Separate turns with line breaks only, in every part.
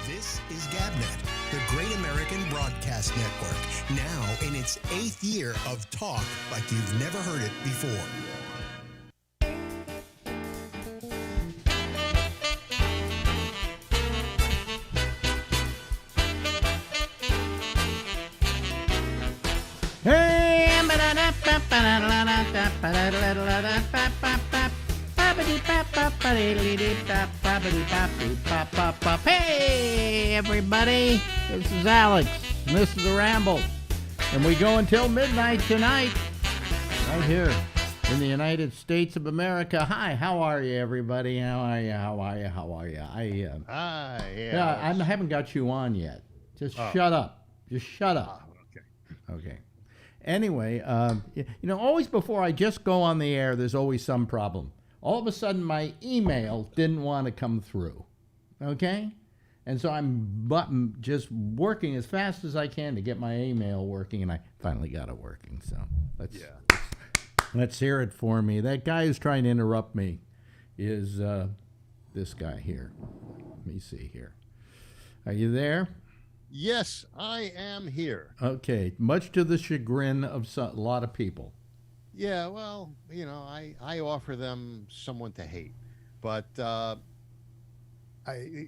This is GabNet, the Great American Broadcast Network, now in its 8th year of talk like you've never heard it before.
Hey, everybody, this is Alex, and this is the Ramble, and we go until midnight tonight, right here in the United States of America. Hi, how are you, everybody? How are you? I haven't got you on yet. Just shut up. Just shut up. Okay. Anyway, always before I just go on the air, there's always some problem. All of a sudden, my email didn't want to come through, okay? And so I'm just working as fast as I can to get my email working, and I finally got it working. So let's hear it for me. That guy who's trying to interrupt me is this guy here. Let me see here. Are you there?
Yes, I am here.
Okay, much to the chagrin of a lot of people.
Yeah, well, I offer them someone to hate. But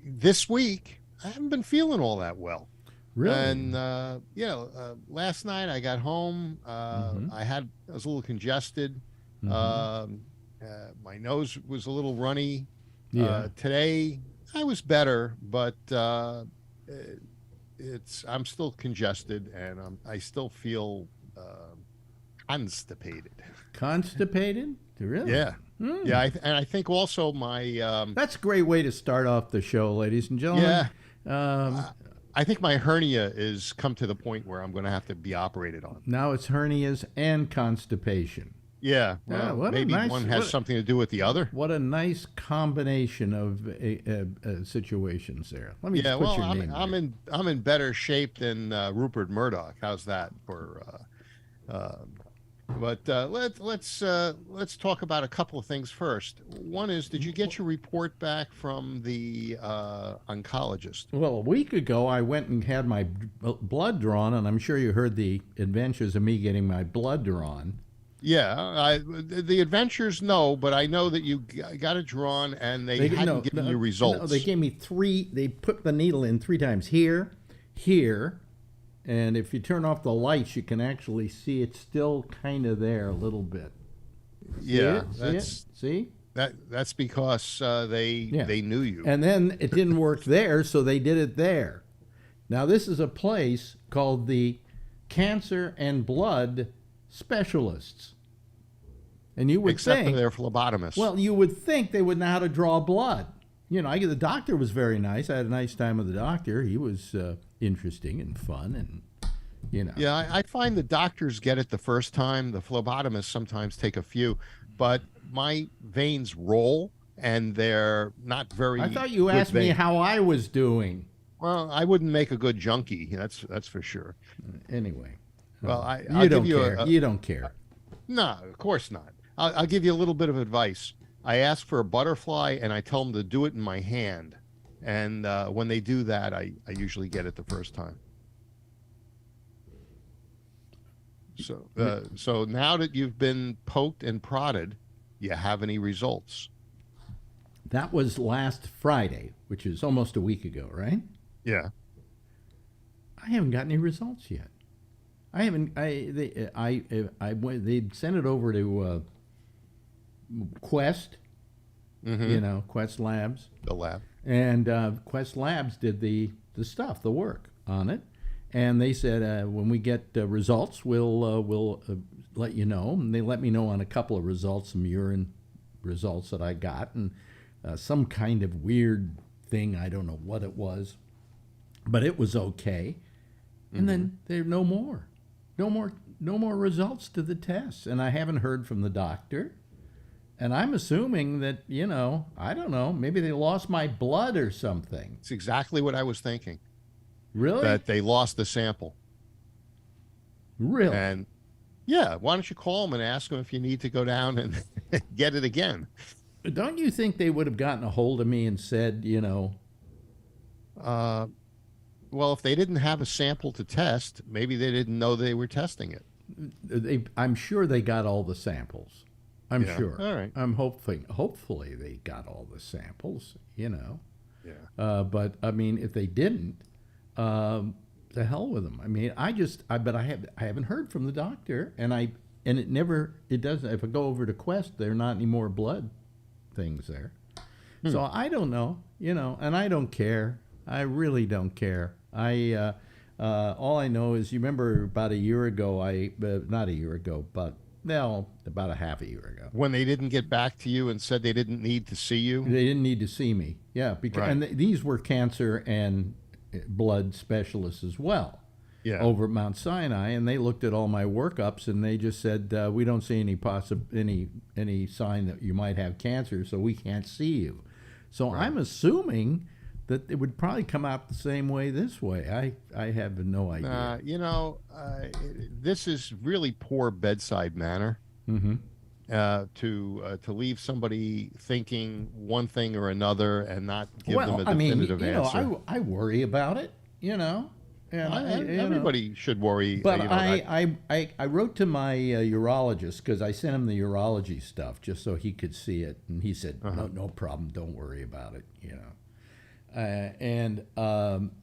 this week, I haven't been feeling all that well.
Really?
And, last night I got home. I was a little congested. My nose was a little runny.
Yeah.
Today, I was better, but I'm still congested, and I still feel constipated.
Constipated? Really?
Yeah. Yeah, and I think also my...
That's a great way to start off the show, ladies and gentlemen.
Yeah. I think my hernia is come to the point where I'm going to have to be operated on.
Now it's hernias and constipation.
Yeah. Well, maybe one has something to do with the other.
What a nice combination of situations there. Let me just put your name there.
I'm in better shape than Rupert Murdoch. How's that for... But let's talk about a couple of things first. One is, did you get your report back from the oncologist?
Well, a week ago, I went and had my blood drawn, and I'm sure you heard the adventures of me getting my blood drawn.
Yeah, the adventures, no, but I know that you got it drawn, and they hadn't given you results.
No, they gave me they put the needle in 3 times, here, and if you turn off the lights, you can actually see it's still kind of there a little bit. See?
That's because they knew you.
And then it didn't work there, so they did it there. Now, this is a place called the Cancer and Blood Specialists. And you would
Except
think...
for their phlebotomists.
Well, you would think they would know how to draw blood. The doctor was very nice. I had a nice time with the doctor. He was interesting and fun, and
Yeah, I find the doctors get it the first time. The phlebotomists sometimes take a few, but my veins roll, and they're not very.
I thought you asked me how I was doing.
Well, I wouldn't make a good junkie. That's for sure.
Anyway,
well,
you don't care. You don't care.
No, of course not. I'll give you a little bit of advice. I ask for a butterfly, and I tell them to do it in my hand. And when they do that, I usually get it the first time. So now that you've been poked and prodded, you have any results?
That was last Friday, which is almost a week ago, right?
Yeah.
I haven't got any results yet. I haven't. They sent it over to Quest. Quest Labs.
The lab.
And Quest Labs did the stuff, the work on it. And they said, when we get results, we'll let you know. And they let me know on a couple of results, some urine results that I got, and some kind of weird thing. I don't know what it was, but it was okay. And then there no more results to the tests. And I haven't heard from the doctor. And I'm assuming that, I don't know, maybe they lost my blood or something.
It's exactly what I was thinking.
Really?
That they lost the sample.
Really?
And yeah, why don't you call them and ask them if you need to go down and get it again?
Don't you think they would have gotten a hold of me and said,
Well, if they didn't have a sample to test, maybe they didn't know they were testing it.
I'm sure they got all the samples. I'm
Yeah.
sure.
All right.
I'm hopefully they got all the samples,
Yeah.
But I mean, if they didn't, the hell with them. I mean, but I haven't heard from the doctor, and it doesn't. If I go over to Quest, there are not any more blood things there. So I don't know, and I don't care. I really don't care. All I know is, you remember about a year ago, not a year ago, but about a half a year ago.
When they didn't get back to you and said they didn't need to see you?
They didn't need to see me. Yeah, because
Right.
and these were cancer and blood specialists as well.
Yeah.
Over at Mount Sinai, and they looked at all my workups, and they just said, we don't see any sign that you might have cancer, so we can't see you. So
Right.
I'm assuming that it would probably come out the same way this way. I have no idea.
This is really poor bedside manner.
Mm-hmm.
To leave somebody thinking one thing or another and not give them a definitive answer.
I worry about it, Yeah,
Everybody should worry.
But I wrote to my urologist, because I sent him the urology stuff just so he could see it, and he said, no problem, don't worry about it, And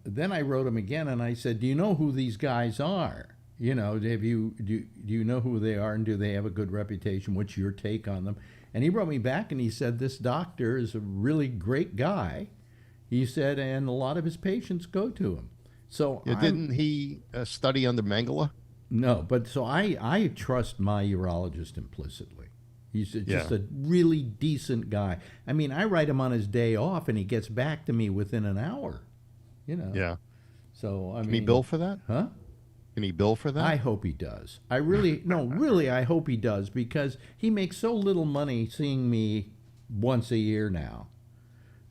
then I wrote him again, and I said, do you know who these guys are? Do you know who they are, and do they have a good reputation? What's your take on them? And he wrote me back, and he said, this doctor is a really great guy. He said, and a lot of his patients go to him. So
didn't he study under Mengele?
No, but so I trust my urologist implicitly. He's just a really decent guy. I mean, I write him on his day off, and he gets back to me within an hour.
Yeah.
So
Can he bill for that?
Huh?
Can he bill for that?
I hope he does. Really, I hope he does, because he makes so little money seeing me once a year now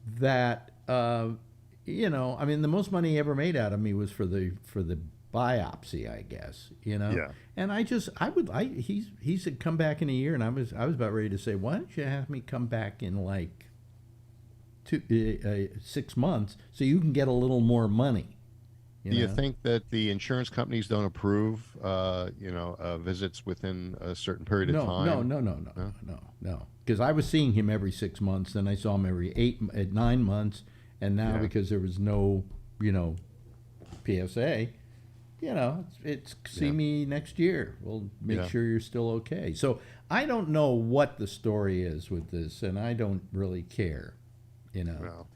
that I mean, the most money he ever made out of me was for the biopsy, I guess.
Yeah.
And he said come back in a year, and I was about ready to say, why don't you have me come back in like 6 months so you can get a little more money.
Do you think that the insurance companies don't approve, visits within a certain period of time?
No. Because I was seeing him every 6 months, then I saw him every 9 months, and now because there was no, PSA, it's see me next year. We'll make sure you're still okay. So I don't know what the story is with this, and I don't really care,
Well,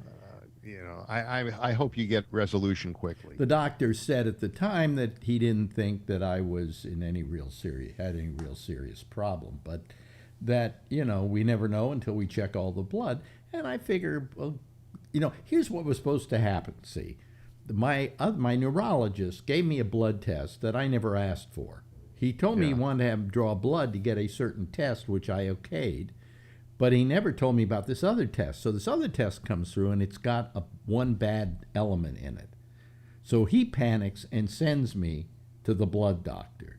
I hope you get resolution quickly.
The doctor said at the time that he didn't think that I was had any real serious problem, but that, we never know until we check all the blood. And I figure, well, here's what was supposed to happen. See, my neurologist gave me a blood test that I never asked for. He told me he wanted to draw blood to get a certain test, which I okayed. But he never told me about this other test. So this other test comes through, and it's got one bad element in it. So he panics and sends me to the blood doctor.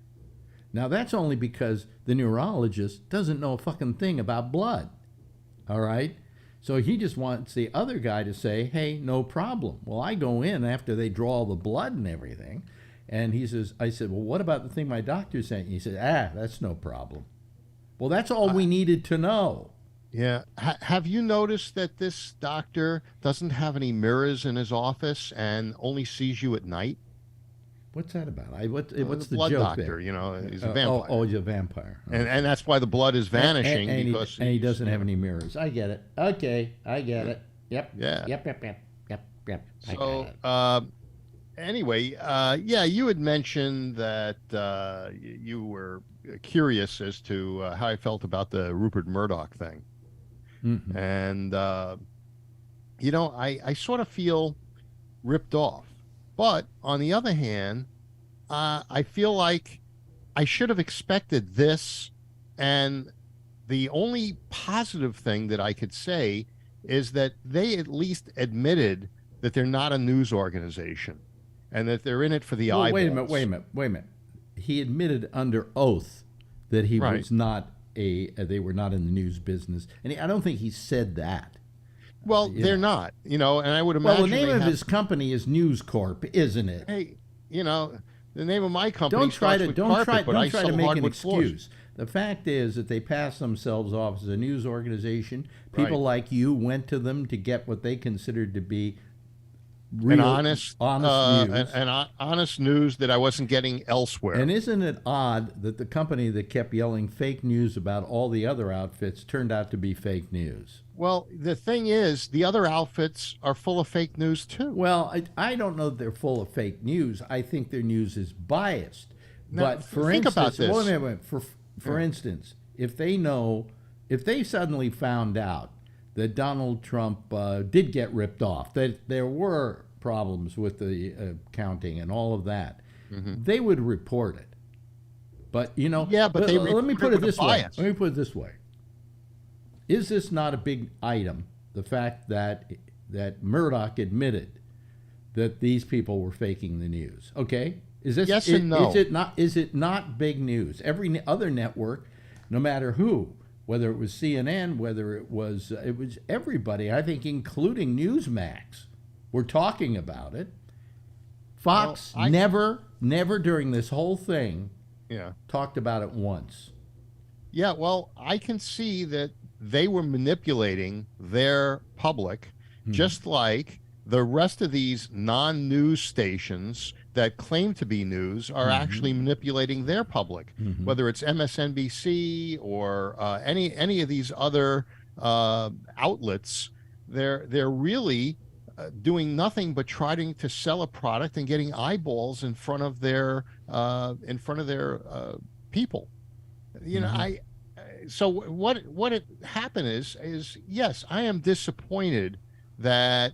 Now, that's only because the neurologist doesn't know a fucking thing about blood. All right? So he just wants the other guy to say, hey, no problem. Well, I go in after they draw all the blood and everything, and I said, well, what about the thing my doctor sent you? He said, that's no problem. Well, that's all we needed to know.
Yeah. Have you noticed that this doctor doesn't have any mirrors in his office and only sees you at night?
What's that about? What's the
blood
joke
doctor,
there?
He's a vampire.
He's a vampire.
And that's why the blood is vanishing.
And
because
he doesn't have any mirrors. I get it. Okay, I get it. Yep.
Yeah.
Yep.
So, anyway, you had mentioned that you were curious as to how I felt about the Rupert Murdoch thing.
Mm-hmm.
And, I sort of feel ripped off. But on the other hand, I feel like I should have expected this. And the only positive thing that I could say is that they at least admitted that they're not a news organization and that they're in it for the eyeballs.
Wait a minute. He admitted under oath that he was not they were not in the news business. And I don't think he said that.
Well, they're not, and I would imagine.
Well, the name of his company is News Corp, isn't it?
Hey, the name of my company starts with carpet, but I
try to
sell
make an
hardwood
excuse.
floors.
The fact is that they pass themselves off as a news organization. People
Right.
like you went to them to get what they considered to be real,
An honest
news.
honest news that I wasn't getting elsewhere.
And isn't it odd that the company that kept yelling fake news about all the other outfits turned out to be fake news?
Well, the thing is, the other outfits are full of fake news too.
Well, I don't know that they're full of fake news. I think their news is biased.
Now,
But for
think
instance,
about this.
wait a minute. For instance, if they suddenly found out that Donald Trump did get ripped off, that there were problems with the counting and all of that, they would report it. But
Yeah, but they
let me put
report
it
it with
this
a
way.
bias.
Let me put it this way. Is this not a big item? The fact that Murdoch admitted that these people were faking the news. Okay, is this
Yes and no.
Is it not big news? Every other network, no matter who, whether it was CNN, whether it was everybody, I think, including Newsmax, were talking about it. Fox never during this whole thing
Yeah.
talked about it once.
Yeah, well, I can see that they were manipulating their public just like the rest of these non-news stations that claim to be news are actually manipulating their public, whether it's MSNBC or any of these other outlets. They're really doing nothing but trying to sell a product and getting eyeballs in front of their people. So what it happened is yes, I am disappointed that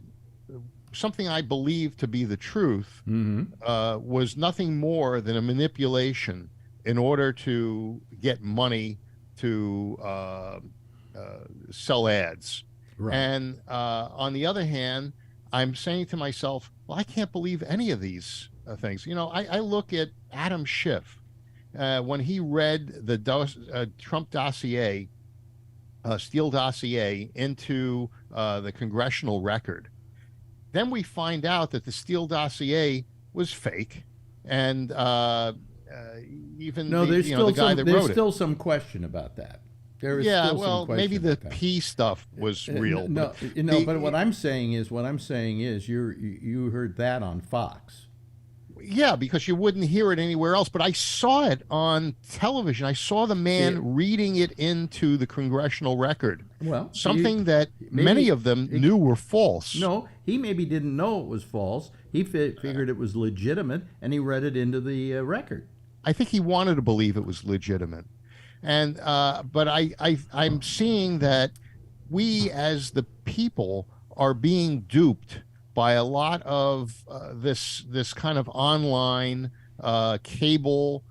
something I believe to be the truth was nothing more than a manipulation in order to get money to sell ads.
Right.
And on the other hand, I'm saying to myself, well, I can't believe any of these things. I look at Adam Schiff. When he read the Trump dossier, Steele dossier, into the congressional record, then we find out that the Steele dossier was fake, and even the guy that wrote it.
There's still some question about that. There is still some question
maybe the
about that.
P stuff was real.
But what I'm saying is you heard that on Fox.
Yeah, because you wouldn't hear it anywhere else. But I saw it on television. I saw the man reading it into the congressional record.
Well,
something that many of them knew were false.
No, he maybe didn't know it was false. He figured it was legitimate, and he read it into the record.
I think he wanted to believe it was legitimate. And but I'm seeing that we as the people are being duped by a lot of this kind of online cable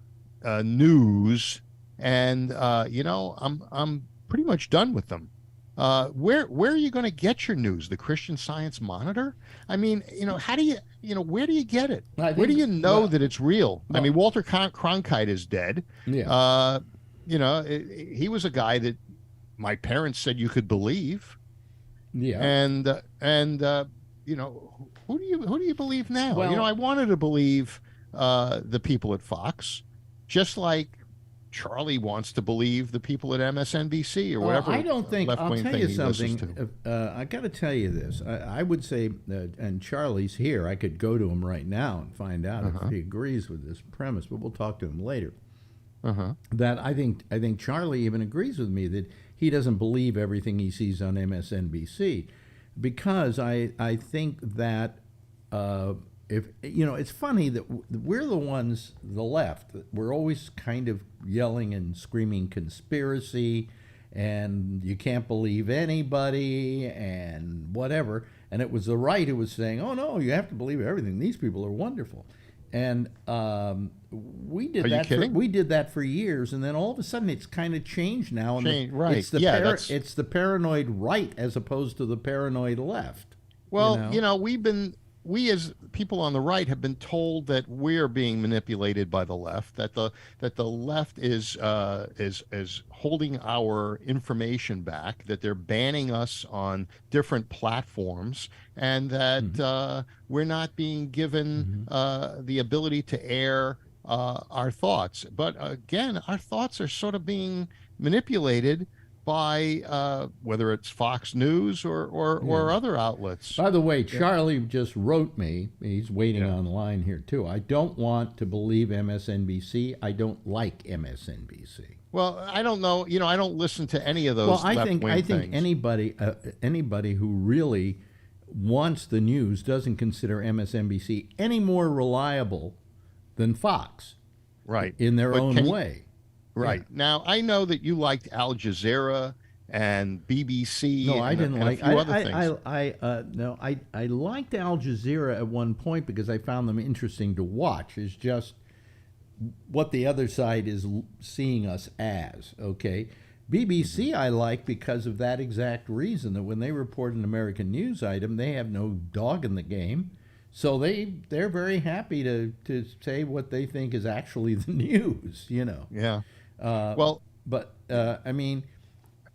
news, and I'm pretty much done with them. Where are you going to get your news? The Christian Science Monitor? I mean, how do you, where do you get it? Where do you know that it's real? I mean, Walter Cronkite is dead.
Yeah.
He was a guy that my parents said you could believe.
Yeah.
And who do you believe now?
Well,
I wanted to believe the people at Fox, just like Charlie wants to believe the people at MSNBC or whatever.
I don't think. I'll
left-wing
tell
thing
you
he listens
something.
to.
I got to tell you this. I would say, and Charlie's here. I could go to him right now and find out if he agrees with this premise, but we'll talk to him later. That I think Charlie even agrees with me that he doesn't believe everything he sees on MSNBC, because I think that if it's funny that we're the ones, the left, we're always kind of yelling and screaming conspiracy, and you can't believe anybody and whatever, and it was the right who was saying, oh no, you have to believe everything, these people are wonderful. And we did that. We did that for years, and then all of a sudden, it's kind of changed now. And
right?
It's the paranoid right as opposed to the paranoid left.
Well, we've been we as people on the right have been told that we're being manipulated by the left, that the left is holding our information back, that they're banning us on different platforms, and that we're not being given the ability to air our thoughts. But again, our thoughts are sort of being manipulated by whether it's Fox News or other outlets.
By the way, Charlie just wrote me. He's waiting online here too. I don't want to believe MSNBC. I don't like MSNBC.
Well, I don't know. I don't listen to any of those.
Well, I think anybody who really wants the news doesn't consider MSNBC any more reliable than Fox,
right?
In their own way.
Right. Yeah. Now, I know that you liked Al Jazeera and BBC.
No, I didn't like. I liked Al Jazeera at one point because I found them interesting to watch. It's just what the other side is seeing us as. Okay. BBC I like because of that exact reason, that when they report an American news item, they have no dog in the game. So they're very happy to say what they think is actually the news,
Yeah.
I mean,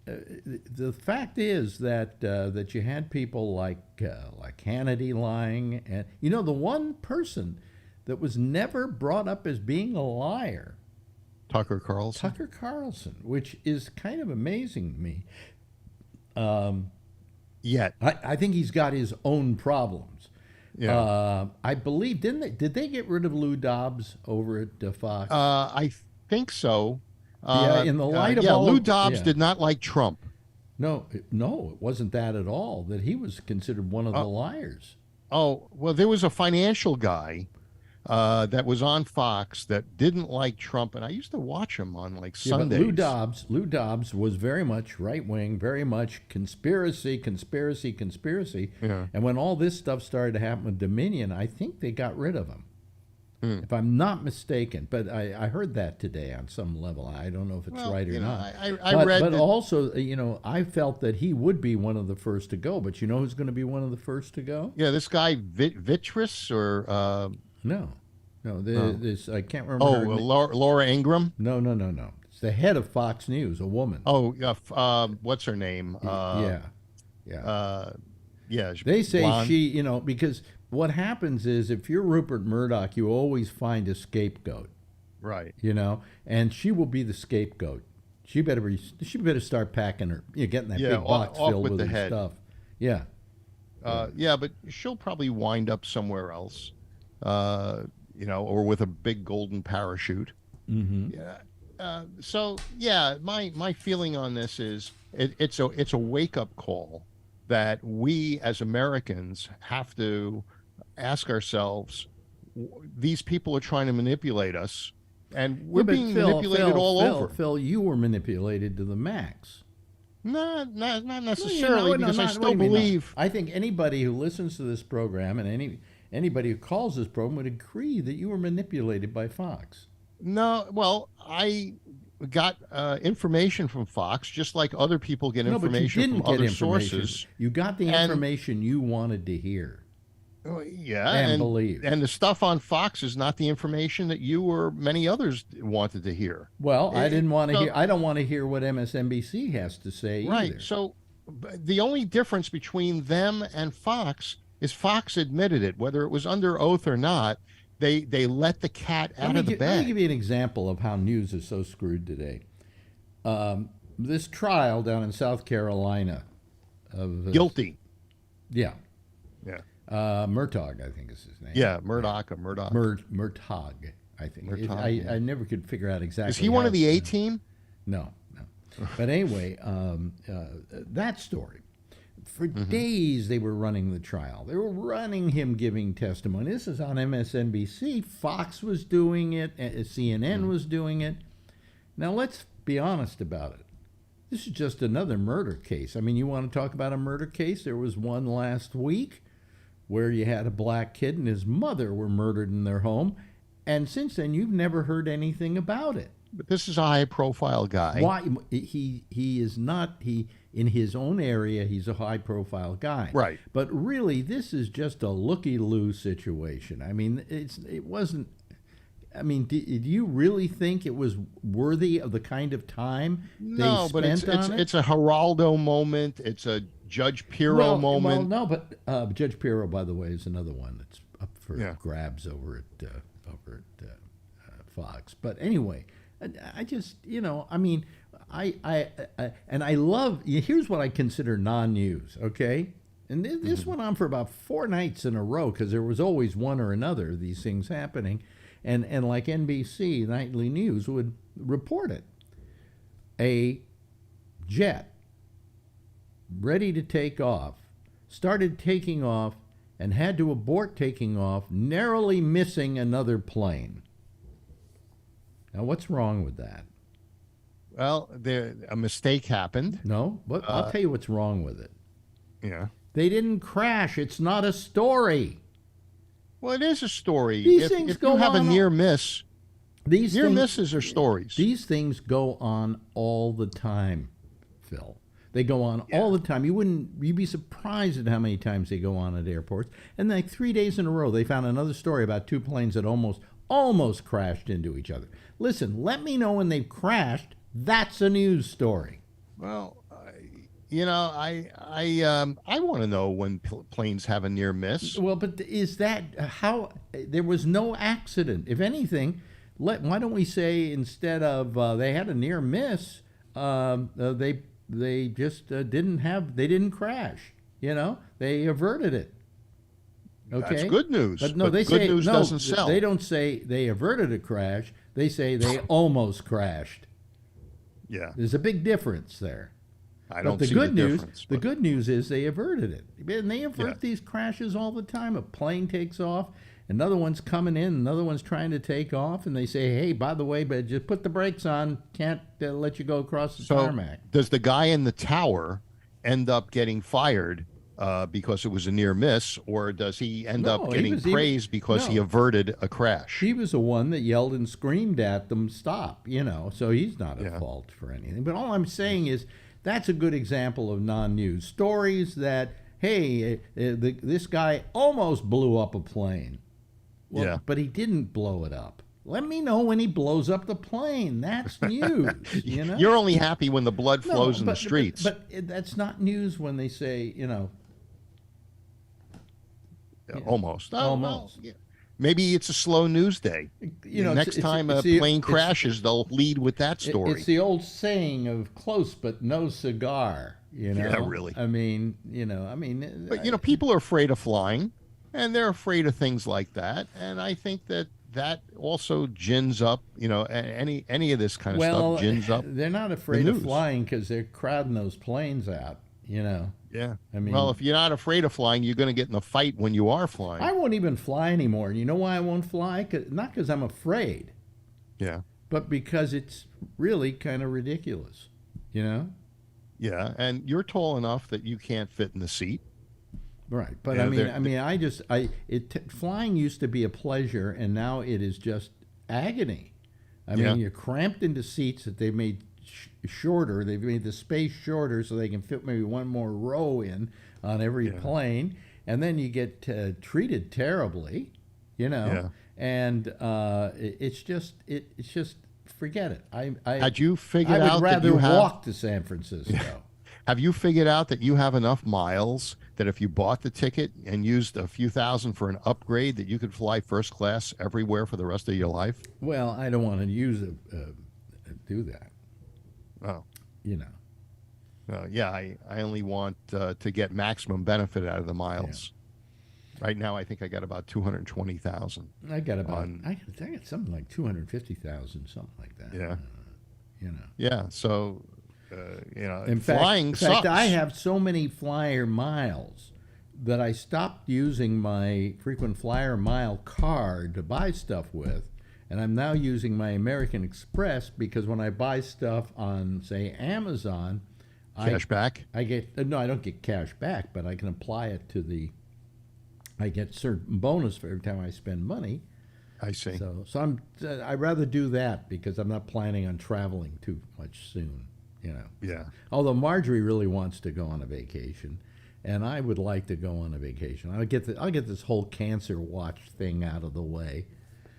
the fact is that you had people like Hannity lying, and the one person that was never brought up as being a liar,
Tucker Carlson,
which is kind of amazing to me.
Yet
I think he's got his own problems.
Yeah.
I believe did they get rid of Lou Dobbs over at Fox?
I think so.
In the light of all,
Lou Dobbs did not like Trump.
No, it wasn't that at all. That he was considered one of the liars.
Oh, well, there was a financial guy that was on Fox that didn't like Trump, and I used to watch him on Sundays.
But Lou Dobbs was very much right wing, very much conspiracy.
Yeah.
And when all this stuff started to happen with Dominion, I think they got rid of him. If I'm not mistaken, but I heard that today on some level. I don't know if it's right or not.
I read
but also, I felt that he would be one of the first to go. But who's going to be one of the first to go?
Yeah, this guy Vitris or
this I can't remember.
Laura Ingraham.
No. It's the head of Fox News, a woman.
What's her name?
They say
blonde.
she, because what happens is if you're Rupert Murdoch, you always find a scapegoat,
right?
And she will be the scapegoat. She better start packing her, getting that big box filled with her stuff. Yeah.
But she'll probably wind up somewhere else, or with a big golden parachute.
Mm-hmm.
Yeah. My feeling on this is it's a wake up call that we as Americans have to ask ourselves. These people are trying to manipulate us, and we're being manipulated all over.
Phil, you were manipulated to the max.
Not necessarily, because I still believe.
I think anybody who listens to this program and anybody who calls this program would agree that you were manipulated by Fox.
No, well, I got information from Fox, just like other people get information from other sources.
You got the information you wanted to hear.
And
believe.
And the stuff on Fox is not the information that you or many others wanted to hear.
Well, I didn't want to hear. I don't want to hear what MSNBC has to say
right.
either.
So the only difference between them and Fox is Fox admitted it, whether it was under oath or not. They let the cat out of the bag.
Let me give you an example of how news is so screwed today. This trial down in South Carolina of
guilty.
Yeah.
Yeah.
Murtaugh, I think is his name.
Yeah, Murtaugh.
Murtaugh, I think. I never could figure out exactly.
Is he one of the A team?
No. But anyway, that story. For days they were running the trial. They were running him giving testimony. This is on MSNBC. Fox was doing it. CNN was doing it. Now let's be honest about it. This is just another murder case. I mean, you want to talk about a murder case? There was one last week where you had a black kid and his mother were murdered in their home, And since then, you've never heard anything about it.
But this is a high-profile guy.
Why he is not he in his own area? He's a high-profile guy,
Right.
But really, this is just a looky-loo situation. I mean, it wasn't. I mean, did you really think it was worthy of the kind of time
No,
they
but
spent on it?
it's a Geraldo moment. It's a Judge Pirro moment.
Well, no, but Judge Pirro, by the way, is another one that's up for
Yeah.
grabs over at Fox. But anyway, I just, I mean, I love. Here's what I consider non-news. Okay, and this went on for about 4 nights in a row because there was always one or another of these things happening, and like NBC Nightly News would report it. A jet ready to take off started taking off and had to abort taking off, narrowly missing another plane. Now, what's wrong with that?
Well, a mistake happened.
No, but I'll tell you what's wrong with it.
Yeah.
They didn't crash. It's not a story.
Well, it is a story.
These things
if
go
you have a
on
near miss,
These
near
things,
misses are stories.
These things go on all the time, Phil. They go on all the time. You'd be surprised at how many times they go on at airports. And like 3 days in a row, they found another story about 2 planes that almost crashed into each other. Listen, let me know when they've crashed. That's a news story.
Well, I want to know when planes have a near miss.
Well, but is that how? There was no accident. If anything, why don't we say instead of they had a near miss, they just didn't crash. They averted it. Okay,
That's good news.
But no,
good news doesn't sell.
They don't say they averted a crash. They say they almost crashed.
Yeah,
There's a big difference there.
I don't
But
see
the good
the
news,
difference.
the
but-
good news is they averted it. And they avert
Yeah.
these crashes all the time. A plane takes off, another one's coming in, another one's trying to take off, and they say, "Hey, by the way, but just put the brakes on. Can't let you go across the
So,
tarmac."
does the guy in the tower end up getting fired because it was a near miss, or does he end
No,
up
he
getting
was even-
praised because he
no.
averted a crash?
He was the one that yelled and screamed at them, "Stop!" So he's not at
Yeah.
fault for anything. But all I'm saying is that's a good example of non-news stories that, hey, this guy almost blew up a plane. Well,
Yeah.
but he didn't blow it up. Let me know when he blows up the plane. That's news.
You're only happy when the blood flows in the streets.
But that's not news when they say,
Almost. Oh,
Almost.
well, yeah. Maybe it's a slow news day. Next time a plane crashes, they'll lead with that story.
It's the old saying of close but no cigar.
Yeah, really.
I mean,
But people are afraid of flying, and they're afraid of things like that. And I think that also gins up. Any of this kind of stuff gins up.
They're not afraid of
news.
flying because they're crowding those planes out.
Yeah.
I mean,
Well, if you're not afraid of flying, you're going to get in a fight when you are flying.
I won't even fly anymore. And you know why I won't fly? Not because I'm afraid,
Yeah.
but because it's really kind of ridiculous.
Yeah, and you're tall enough that you can't fit in the seat.
Right, but
Yeah,
flying used to be a pleasure, and now it is just agony. I mean, you're cramped into seats that they've made shorter. They've made the space shorter so they can fit maybe one more row in on every plane, and then you get treated terribly,
Yeah.
And it's just forget it.
Had you figured
I
out
would
that
rather
you have?
walk to San Francisco.
Have you figured out that you have enough miles that if you bought the ticket and used a few thousand for an upgrade, that you could fly first class everywhere for the rest of your life?
Well, I don't want to do that.
Oh.
Yeah,
I only want to get maximum benefit out of the miles. Right now, I think I got about 220,000.
I got I got something like 250,000, something like that.
Yeah. Yeah. So,
In
flying
fact,
sucks.
I have so many flyer miles that I stopped using my frequent flyer mile card to buy stuff with, and I'm now using my American Express because when I buy stuff on, say, Amazon,
Cash back?
I get no, I don't get cash back, but I can apply it to I get certain bonus for every time I spend money.
I see.
So I'd rather do that because I'm not planning on traveling too much soon.
Yeah.
Although Marjorie really wants to go on a vacation, and I would like to go on a vacation. I'll get this whole cancer watch thing out of the way.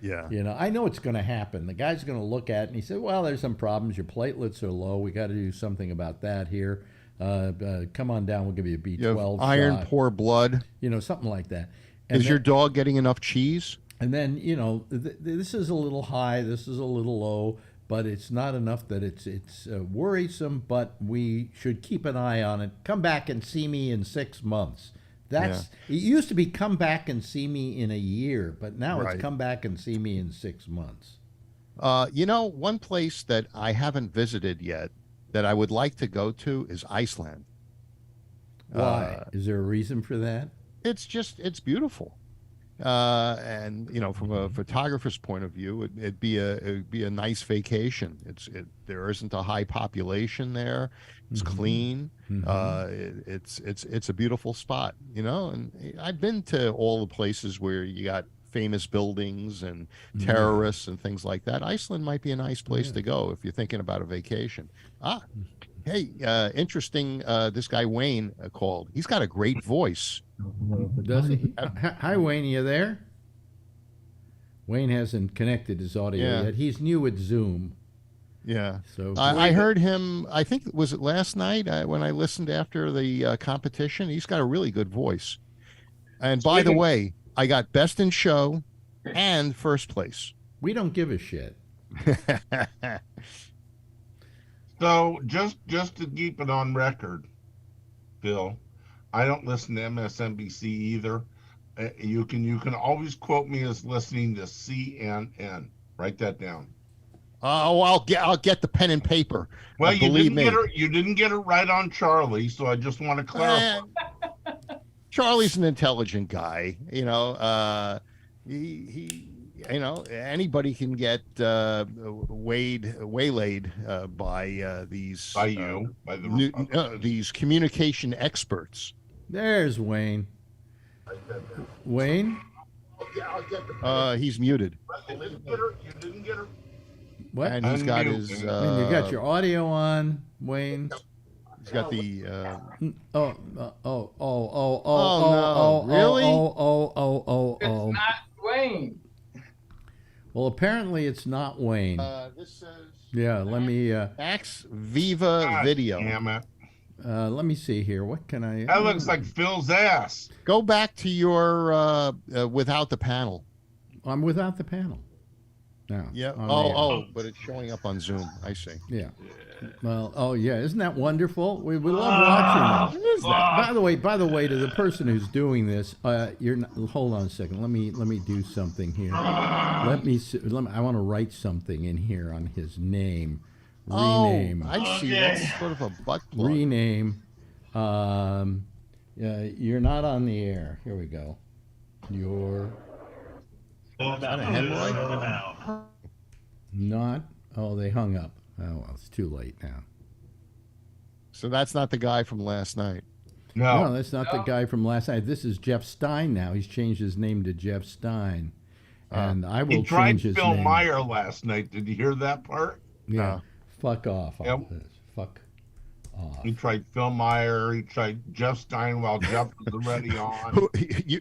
Yeah.
I know it's going to happen. The guy's going to look at it and he said, "Well, there's some problems. Your platelets are low. We got to do something about that here. Come on down. We'll give you a B12
You have iron,
shot."
poor blood.
Something like that. And
Is your dog getting enough cheese?
And then this is a little high. This is a little low. But it's not enough that it's worrisome, but we should keep an eye on it. Come back and see me in 6 months. It used to be come back and see me in a year, but now
Right.
it's come back and see me in 6 months.
One place that I haven't visited yet that I would like to go to is Iceland.
Why? Is there a reason for that?
It's beautiful. And from a photographer's point of view, it'd be a nice vacation. There isn't a high population there. It's clean. It's a beautiful spot, and I've been to all the places where you got famous buildings and terrorists and things like that. Iceland might be a nice place to go if you're thinking about a vacation. Hey, interesting. This guy Wayne called. He's got a great voice.
Does he? Hi, Wayne. You there? Wayne hasn't connected his audio yet. He's new at Zoom.
Yeah.
So
I heard him. I think was it last night when I listened after the competition. He's got a really good voice. And by the way, I got best in show and first place.
We don't give a shit.
So just to keep it on record, Bill, I don't listen to MSNBC either. You can always quote me as listening to CNN. Write that down.
Oh, I'll get the pen and paper.
Well, you didn't get it right on Charlie, so I just want to clarify.
Charlie's an intelligent guy. Anybody can get waylaid by these these communication experts.
There's Wayne. Wayne?
He's muted.
You didn't get it.
What?
And he's got his.
You got your audio on, Wayne.
He's got the. Really?
It's not Wayne.
Well, apparently it's not Wayne.
This says.
Yeah, let me.
Max Viva Video.
Damn it.
Let me see here. What can I?
That looks like Phil's ass.
Go back to your without the panel.
I'm without the panel. Now.
Yeah. But it's showing up on Zoom. I see.
Yeah. Well, yeah. Isn't that wonderful? We love watching that. By the way, to the person who's doing this, you're not, hold on a second. Let me do something here. I want to write something in here on his name. Rename.
I see. That's sort of a butt plug.
Rename. You're not on the air. Here we go. You're
not a hemorrhoid?
not. Oh, they hung up. Oh, well, it's too late now.
So that's not the guy from last night.
No, that's not the guy from last night. This is Jeff Stein now. He's changed his name to Jeff Stein. And I will change his name.
He tried Phil Meyer last night. Did you hear that part?
Yeah. Fuck off.
Yep.
Fuck off.
He tried Phil Meyer. He tried Jeff Stein while Jeff was already on.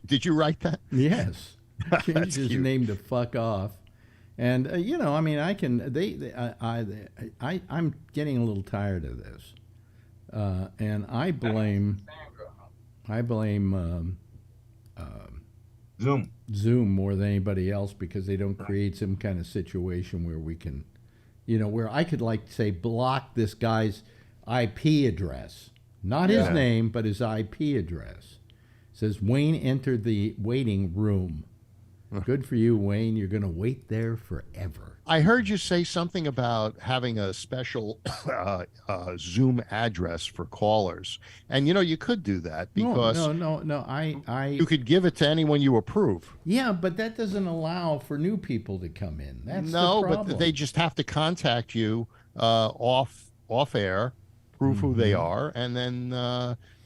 Did you write that?
Yes. Changed his
cute.
name to fuck off. And I mean, I can. I'm getting a little tired of this, and I blame Zoom more than anybody else because they don't create some kind of situation where we can, where I could say block this guy's IP address, not his name, but his IP address. It says Wayne entered the waiting room. Good for you, Wayne. You're going to wait there forever.
I heard you say something about having a special Zoom address for callers, and you could do that because
no.
You could give it to anyone you approve.
Yeah, but that doesn't allow for new people to come in. That's the problem.
But they just have to contact you off air, prove who they are, and then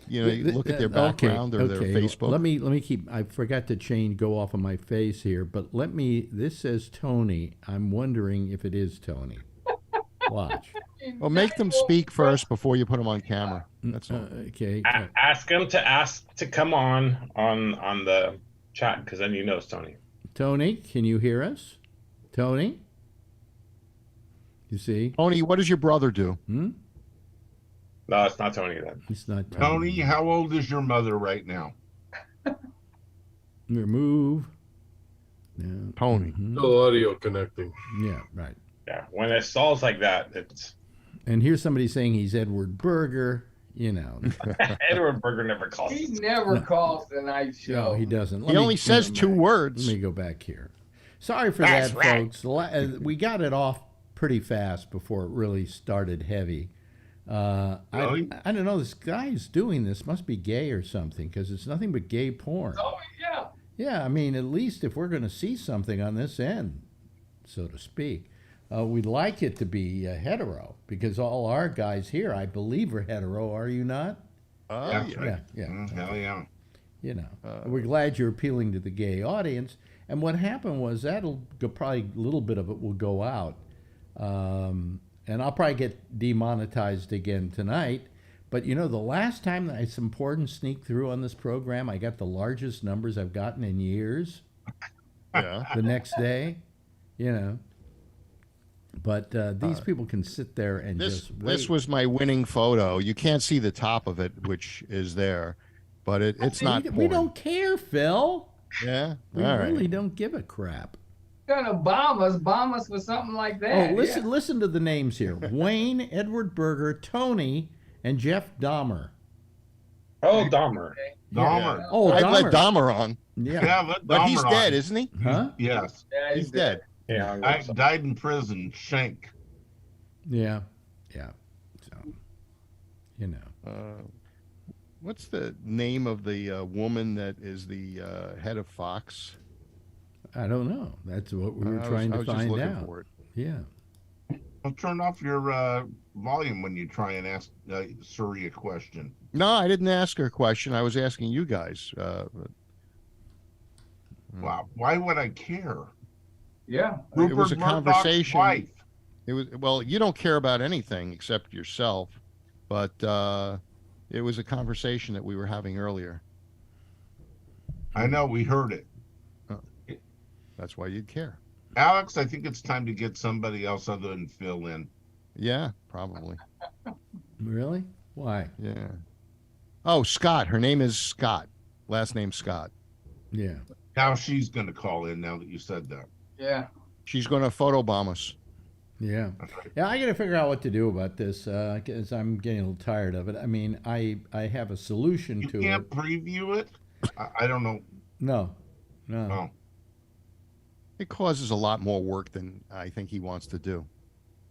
you look at their background or their Facebook.
Let me keep. I forgot to go off of my face here, but this says Tony. I'm wondering if it is Tony. Watch.
Well, make them speak first before you put them on camera. That's all.
Okay.
Ask him to come on the chat, because then you know it's Tony.
Tony, can you hear us? Tony? You see?
Tony, what does your brother do?
Hmm?
No, it's not Tony then.
It's not Tony.
Tony, how old is your mother right now?
Remove. Yeah.
Tony.
No audio connecting.
Yeah, right.
Yeah, when it stalls like that, it's...
And here's somebody saying he's Edward Berger, you know.
Edward Berger never calls.
He never calls the night show.
No, he doesn't.
He only says 2 words.
Let me go back here. Sorry for that, folks. We got it off pretty fast before it really started heavy.
Really?
I don't know. This guy's doing this must be gay or something, because it's nothing but gay porn.
Oh, yeah.
Yeah, I mean, at least if we're going to see something on this end, so to speak, we'd like it to be hetero, because all our guys here, I believe, are hetero. Are you not?
That's right.
Yeah.
Hell yeah.
You know, we're glad you're appealing to the gay audience. And what happened was that'll go, probably a little bit of it will go out. And I'll probably get demonetized again tonight. But, you know, the last time that I had some porn sneak through on this program, I got the largest numbers I've gotten in years.
Yeah.
The next day, you know. But these people can sit there and just wait.
This was my winning photo. You can't see the top of it, which is there, but it's not porn.
We don't care, Phil.
Yeah?
We
All right.
really don't give a crap.
Gonna bomb us for something like that.
Oh, listen to the names here. Wayne, Edward Berger, Tony, and Jeff Dahmer.
Oh, Dahmer.
Dahmer.
Yeah. Oh,
I'd
Dahmer.
let Dahmer on.
Yeah.
Let
But
Dahmer
he's
on.
dead, isn't he?
Huh?
Yes.
Yeah,
He's dead.
Yeah.
Died in prison. Shank.
Yeah. Yeah. So, you know.
What's the name of the woman that is the head of Fox?
I don't know. That's what we were trying to
I was just
find
looking
out.
for it.
Yeah.
Well, turn off your volume when you try and ask Suri a question.
No, I didn't ask her a question. I was asking you guys.
Wow. Why would I care?
Yeah.
It was a
Rupert Murdoch's
conversation.
wife.
It was, well, you don't care about anything except yourself, but it was a conversation that we were having earlier.
I know. We heard it.
That's why you'd care.
Alex, I think it's time to get somebody else other than Phil in.
Yeah, probably.
Really? Why?
Yeah. Oh, Scott. Her name is Scott. Last name Scott.
Yeah.
Now she's going to call in now that you said that.
Yeah.
She's going to photobomb us.
Yeah. Yeah, I got to figure out what to do about this because I'm getting a little tired of it. I mean, I have a solution
You
to
can't
it.
preview it? I don't know.
No.
Oh.
It causes a lot more work than I think he wants to do.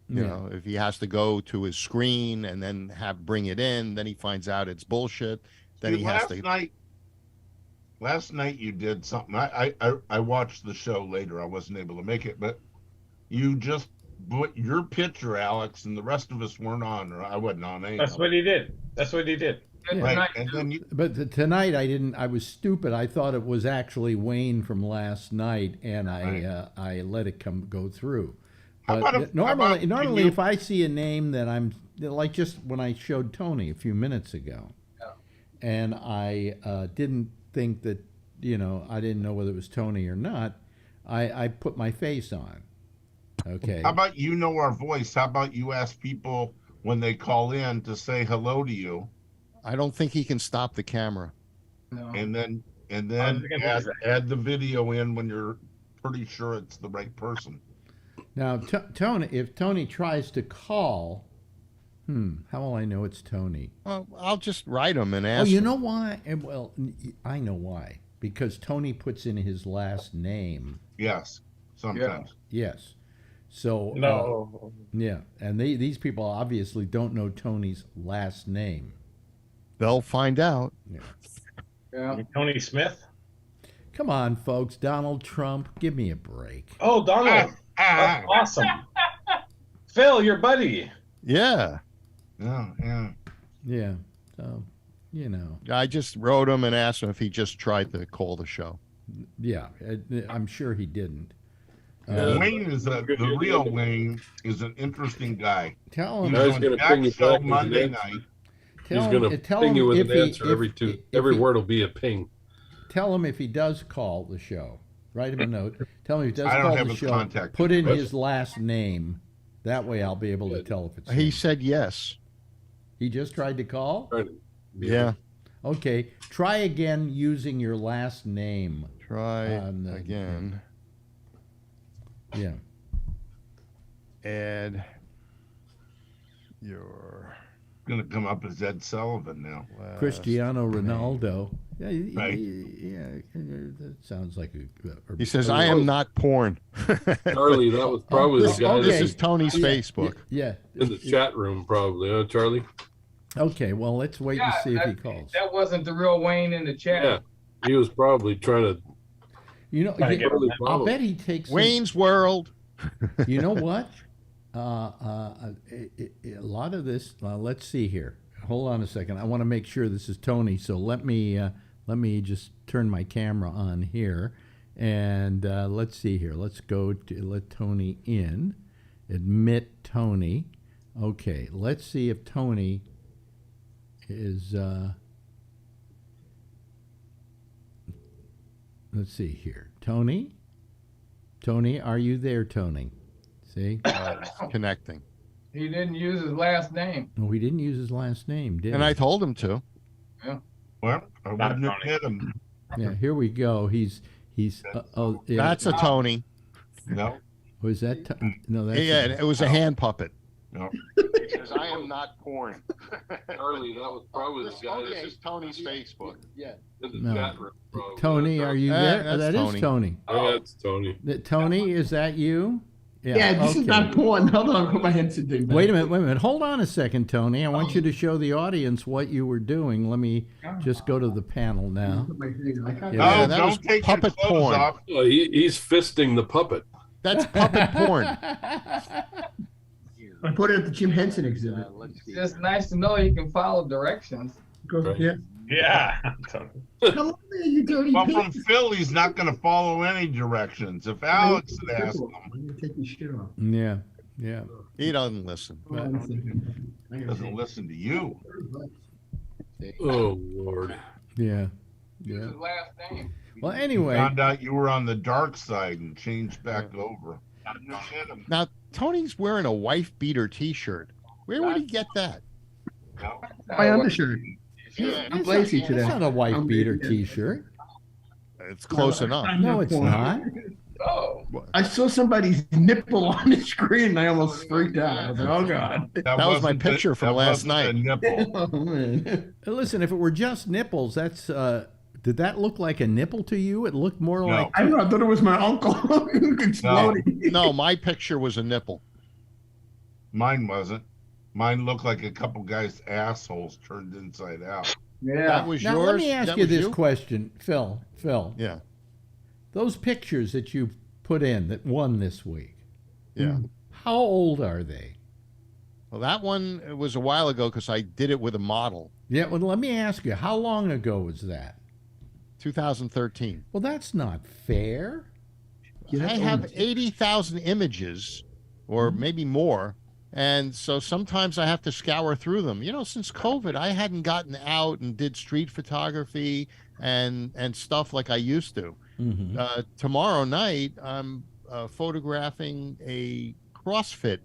You
Yeah.
know, if he has to go to his screen and then bring it in, then he finds out it's bullshit. Then
Dude,
he has to.
Last night you did something. I watched the show later. I wasn't able to make it, but you just put your picture, Alex, and the rest of us weren't on, or I wasn't on anything.
That's what he did. That's what he did.
Yeah.
Right, and then you.
But tonight I didn't. I was stupid. I thought it was actually Wayne from last night, and I let it go through.
How
But
about
normally,
you-
if I see a name that I'm like, just when I showed Tony a few minutes ago, and I didn't think that, you know, I didn't know whether it was Tony or not, I put my face on. Okay.
How about you know our voice? How about you ask people when they call in to say hello to you,
I don't think he can stop the camera.
No.
and then
Oh,
add the video in when you're pretty sure it's the right person.
Now, Tony, if Tony tries to call, how will I know it's Tony?
Well, I'll just write him and
Oh,
ask
you
him.
know why? Well, I know why. Because Tony puts in his last name.
Yes, sometimes.
Yes. So
No.
yeah, and these people obviously don't know Tony's last name.
They'll find out.
Yeah.
Tony Smith?
Come on, folks. Donald Trump, give me a break.
Oh, Donald. That's awesome. Phil, your buddy.
Yeah.
Yeah.
Yeah. So, you know.
I just wrote him and asked him if he just tried to call the show.
Yeah, I'm sure he didn't.
Wayne is the real Wayne is an interesting guy.
Tell
He
him.
was
He's
on
gonna
Jack's
ping you
show
back with
Monday
an answer.
night.
He's
Tell
gonna
him. Tell
ping
him
you with
if
an
he,
answer.
if
Every
he-
word will be a ping.
Tell him if he does call the show. Write him a note. Tell him if he does
I don't
call
have
the
his
show.
contact
Put in
information.
his last name. That way, I'll be able to tell if it's
He
him.
said yes.
He just tried to call.
Trying to be
Yeah.
Okay, try again using your last name.
Try
On,
again.
Yeah.
Add your
Going to come up as Ed Sullivan now.
last
Cristiano
name.
Ronaldo. Yeah,
Right.
yeah, that sounds like a
He says, "I am not porn."
Charlie, that was probably the guy
This
okay.
is Tony's
Yeah,
Facebook.
Yeah.
in the chat room, probably, huh, Charlie?
Okay, well, let's wait and see if he calls.
That wasn't the real Wayne in the chat.
Yeah, he was probably trying to.
You know,
Trying to get
Charlie,
him.
I'll
probably.
bet he takes.
Wayne's World.
You know what? A lot of this. Let's see here. Hold on a second. I want to make sure this is Tony. So let me just turn my camera on here, and let's see here. Let's go to let Tony in. Admit Tony. Okay. Let's see if Tony is. Let's see here. Tony. Tony, are you there, Tony? See?
Connecting.
He didn't use his last name.
No, he didn't use his last name, did
And
he?
I told him to.
Well, I wouldn't
Tony.
admit him.
Yeah, here we go. He's oh yeah.
That's a Tony.
No,
Was that no? That's
Yeah, it was a hand puppet.
no.
He says, "I am not porn."
Charlie, that was probably the guy
This
that's
is Tony's Facebook.
in the
No.
chat room. Probably.
Tony. Are you
Ah,
there?
that's
That is
Tony.
Tony.
Yeah, it's Tony.
Tony, is that you?
Yeah, this is
okay.
not porn. Hold on, put my headset down.
Wait a minute. Hold on a second, Tony. I want you to show the audience what you were doing. Let me just go to the panel now.
Put my thing on. I can't-
Yeah.
Oh,
that
don't
was
take
puppet
your clothes
porn.
off.
Oh, he's fisting the puppet.
That's puppet porn.
I put it at the Jim Henson exhibit.
It's just nice to know you can follow directions.
Go,
Right.
yeah.
Yeah.
Come on, man, you dirty
Well,
pig.
from Phil, he's not going to follow any directions. If Alex had asked him,
I'm gonna take your shit off.
Yeah, yeah.
He doesn't listen.
Hold on a second. I
he
gotta
doesn't
take-
listen to you.
Oh Lord.
Yeah.
Use
Yeah.
his last name.
Well, anyway,
Found out you were on the dark side and changed back over. Wouldn't admit him.
Now, Tony's wearing a wife beater T-shirt. Where would he get that?
No.
My undershirt.
Yeah,
I'm lazy
it's
today.
not a wife
I'm
beater
lazy.
T-shirt.
It's close enough.
I'm
No, it's
porn.
not.
Oh,
I saw somebody's nipple on the screen and I almost freaked out. I was like, oh God.
That was my
wasn't the-
picture from
that
last
wasn't
night.
a nipple.
Oh, man.
Listen, if it were just nipples, that's. Did that look like a nipple to you? It looked more
No.
like.
I don't know. I thought it was my uncle exploding.
No, my picture was a nipple.
Mine wasn't. Mine looked like a couple guys' assholes turned inside out.
yeah.
That was
Now
yours.
let me ask
That
you
was
this question, Phil.
Yeah,
Those pictures that you put in that won this week,
yeah.
how old are they?
Well, that one was a while ago because I did it with a model.
Yeah, well, let me ask you, how long ago was that?
2013.
Well, that's not fair.
Yeah,
I
that's
have
old.
80,000 images, or maybe more, and so sometimes I have to scour through them. You know, since COVID, I hadn't gotten out and did street photography and stuff like I used to.
Mm-hmm.
Tomorrow night, I'm photographing a CrossFit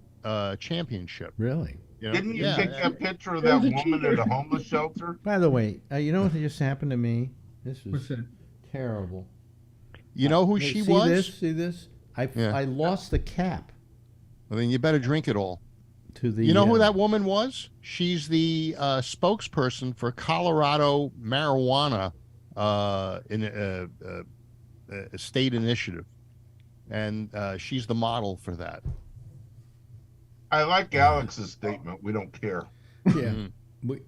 championship.
Really?
You know?
Didn't you
Yeah,
take that picture of that woman at a homeless shelter?
By the way, you know what just happened to me? This
What's
is
that?
terrible.
You know who
Hey,
she
see
was?
This? See this?
Yeah.
I lost the cap
Well, then you better drink it all.
to the.
You know who that woman was? She's the spokesperson for Colorado marijuana in a state initiative, and she's the model for that.
I like Alex's statement. We don't care.
Yeah,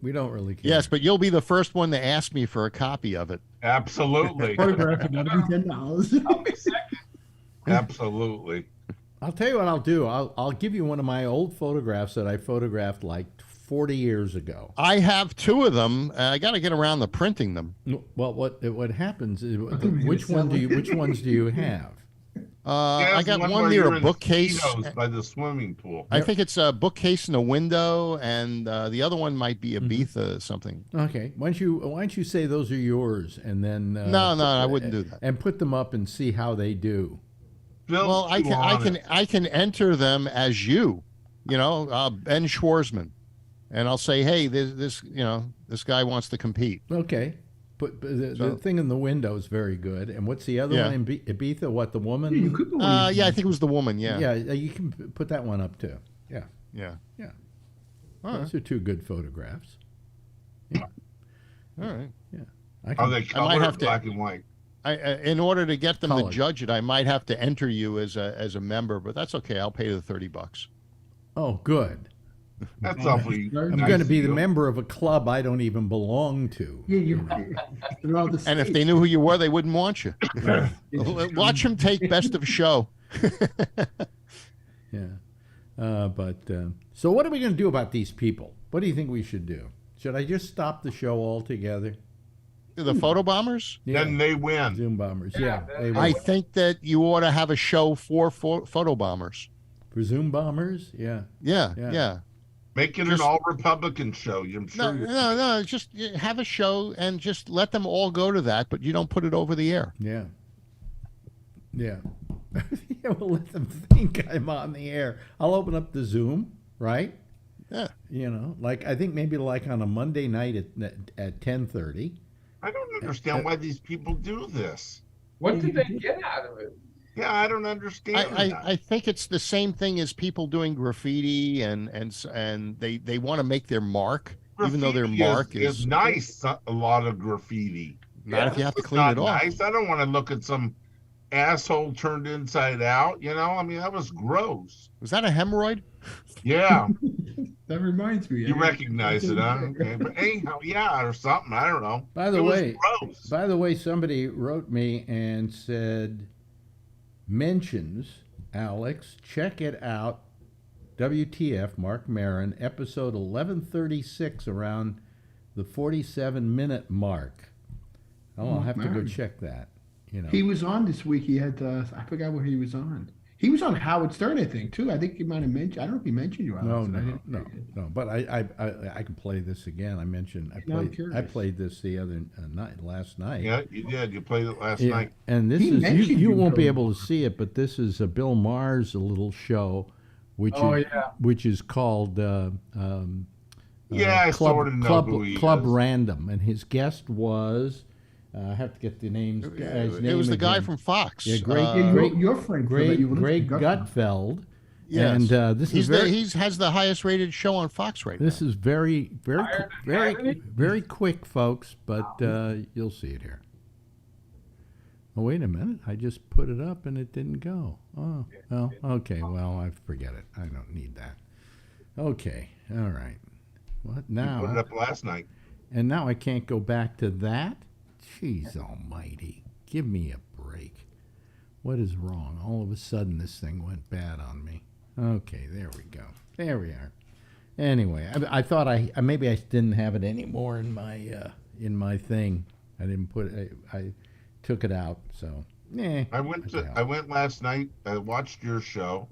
we don't really care.
Yes, but you'll be the first one to ask me for a copy of it.
Absolutely.
Photograph it, that'll be $10.
I'll be second.
Absolutely.
I'll tell you what I'll do. I'll give you one of my old photographs that I photographed like 40 years ago.
I have 2 of them. I got to get around to printing them.
Well, what happens is,
thought you were
which
gonna sell it.
which ones do you have?
Yeah,
I
it's
got
the
one
where
near
you're
a
in
bookcase.
Speedos by the swimming pool.
I think it's a bookcase in a window, and the other one might be
Mm-hmm.
Ibiza something.
Okay, why don't you say those are yours, and then
No, I wouldn't do that.
and put them up and see how they do.
Bill's
Well,
too honest.
I can enter them as you know, Ben Schwarzman, and I'll say, hey, this guy wants to compete.
Okay, but the thing in the window is very good. And what's the other
Yeah.
one in Ibiza? What, the woman?
You could go
Yeah, I think it was the woman. Yeah,
Yeah, you can put that one up too. Yeah,
yeah.
yeah.
All right,
Those are 2 good photographs.
all right.
I
Are they
might
color or
have to-
black and white?
In order to get them
Colored.
to judge it, I might have to enter you as a member, but that's okay. I'll pay the $30.
Oh, good.
That's awfully.
I'm
I'm
nice
going to
of
be the
you.
member of a club I don't even belong to.
Yeah, they're all the
And if
same.
they knew who you were, they wouldn't want you. Watch them take best of show.
Yeah. So what are we going to do about these people? What do you think we should do? Should I just stop the show altogether?
The photo bombers?
Then they win.
Zoom bombers. Yeah.
Yeah,
They
I
will.
think that you ought to have a show for photo bombers.
For Zoom bombers? Yeah.
Yeah,
Yeah.
yeah.
Make it
Just-
an all Republican show. I'm
No,
sure.
no. Just have a show and just let them all go to that, but you don't put it over the air.
Yeah. Yeah. Yeah, we'll let them think I'm on the air. I'll open up the Zoom, right?
Yeah.
You know, like I think maybe like on a Monday night at 10:30.
I don't understand why these people do this.
What did they get out of it?
Yeah, I don't understand. that.
I think it's the same thing as people doing graffiti and they want to make their mark, even though their
Graffiti
mark
is nice. A lot of graffiti.
not if you have to
It's
clean
not
it off.
nice. I don't want to look at some asshole turned inside out. You know, I mean that was gross.
Was that a hemorrhoid?
Yeah,
That reminds me.
you recognize it, huh? Okay, but anyhow, yeah, or something. I don't know.
By the
It was
way,
gross.
somebody wrote me and said, mentions Alex, check it out. WTF, Mark Maron, episode 1136, around the 47-minute mark. Oh, I'll
Mark
have to go
Maron.
check that. You know,
He was on this week. He had I forgot where he was on. He was on Howard Stern, I think, too. I think he might have mentioned. I don't know if he mentioned you.
no,
Alex. I
no,
didn't-
no. But I can play this again. I mentioned
Now I'm
I
curious.
played this the other last night.
Yeah, you did. You played it last
Yeah,
night.
and this
He
is
mentioned
you
you,
won't be
Bill.
able to see it, but this is a Bill Maher's little show, which
Oh,
is
yeah.
which is called
Yeah, I sorta know who he
Club
is.
Random, and his guest was I have to get the names. Guy's
It
name
was the guy
again.
from Fox.
Yeah, great-
Yeah,
Great-
your friend, Phil, that you were
Greg
listening to
Gutfeld.
Yes.
And this is very
He has the highest rated show on Fox right
this
now.
is very
Higher than Hannity?
very quick, folks, but you'll see it here. Oh, wait a minute. I just put it up and it didn't go. Oh, well, okay. Well, I forget it. I don't need that. Okay. All right. What
You put it
now?
up last night.
And now I can't go back to that? Jeez almighty. Give me a break. What is wrong? All of a sudden this thing went bad on me. Okay, there we go. There we are. Anyway, I thought maybe I didn't have it anymore in my thing. I didn't put it. I took it out. So,
I went last night. I watched your show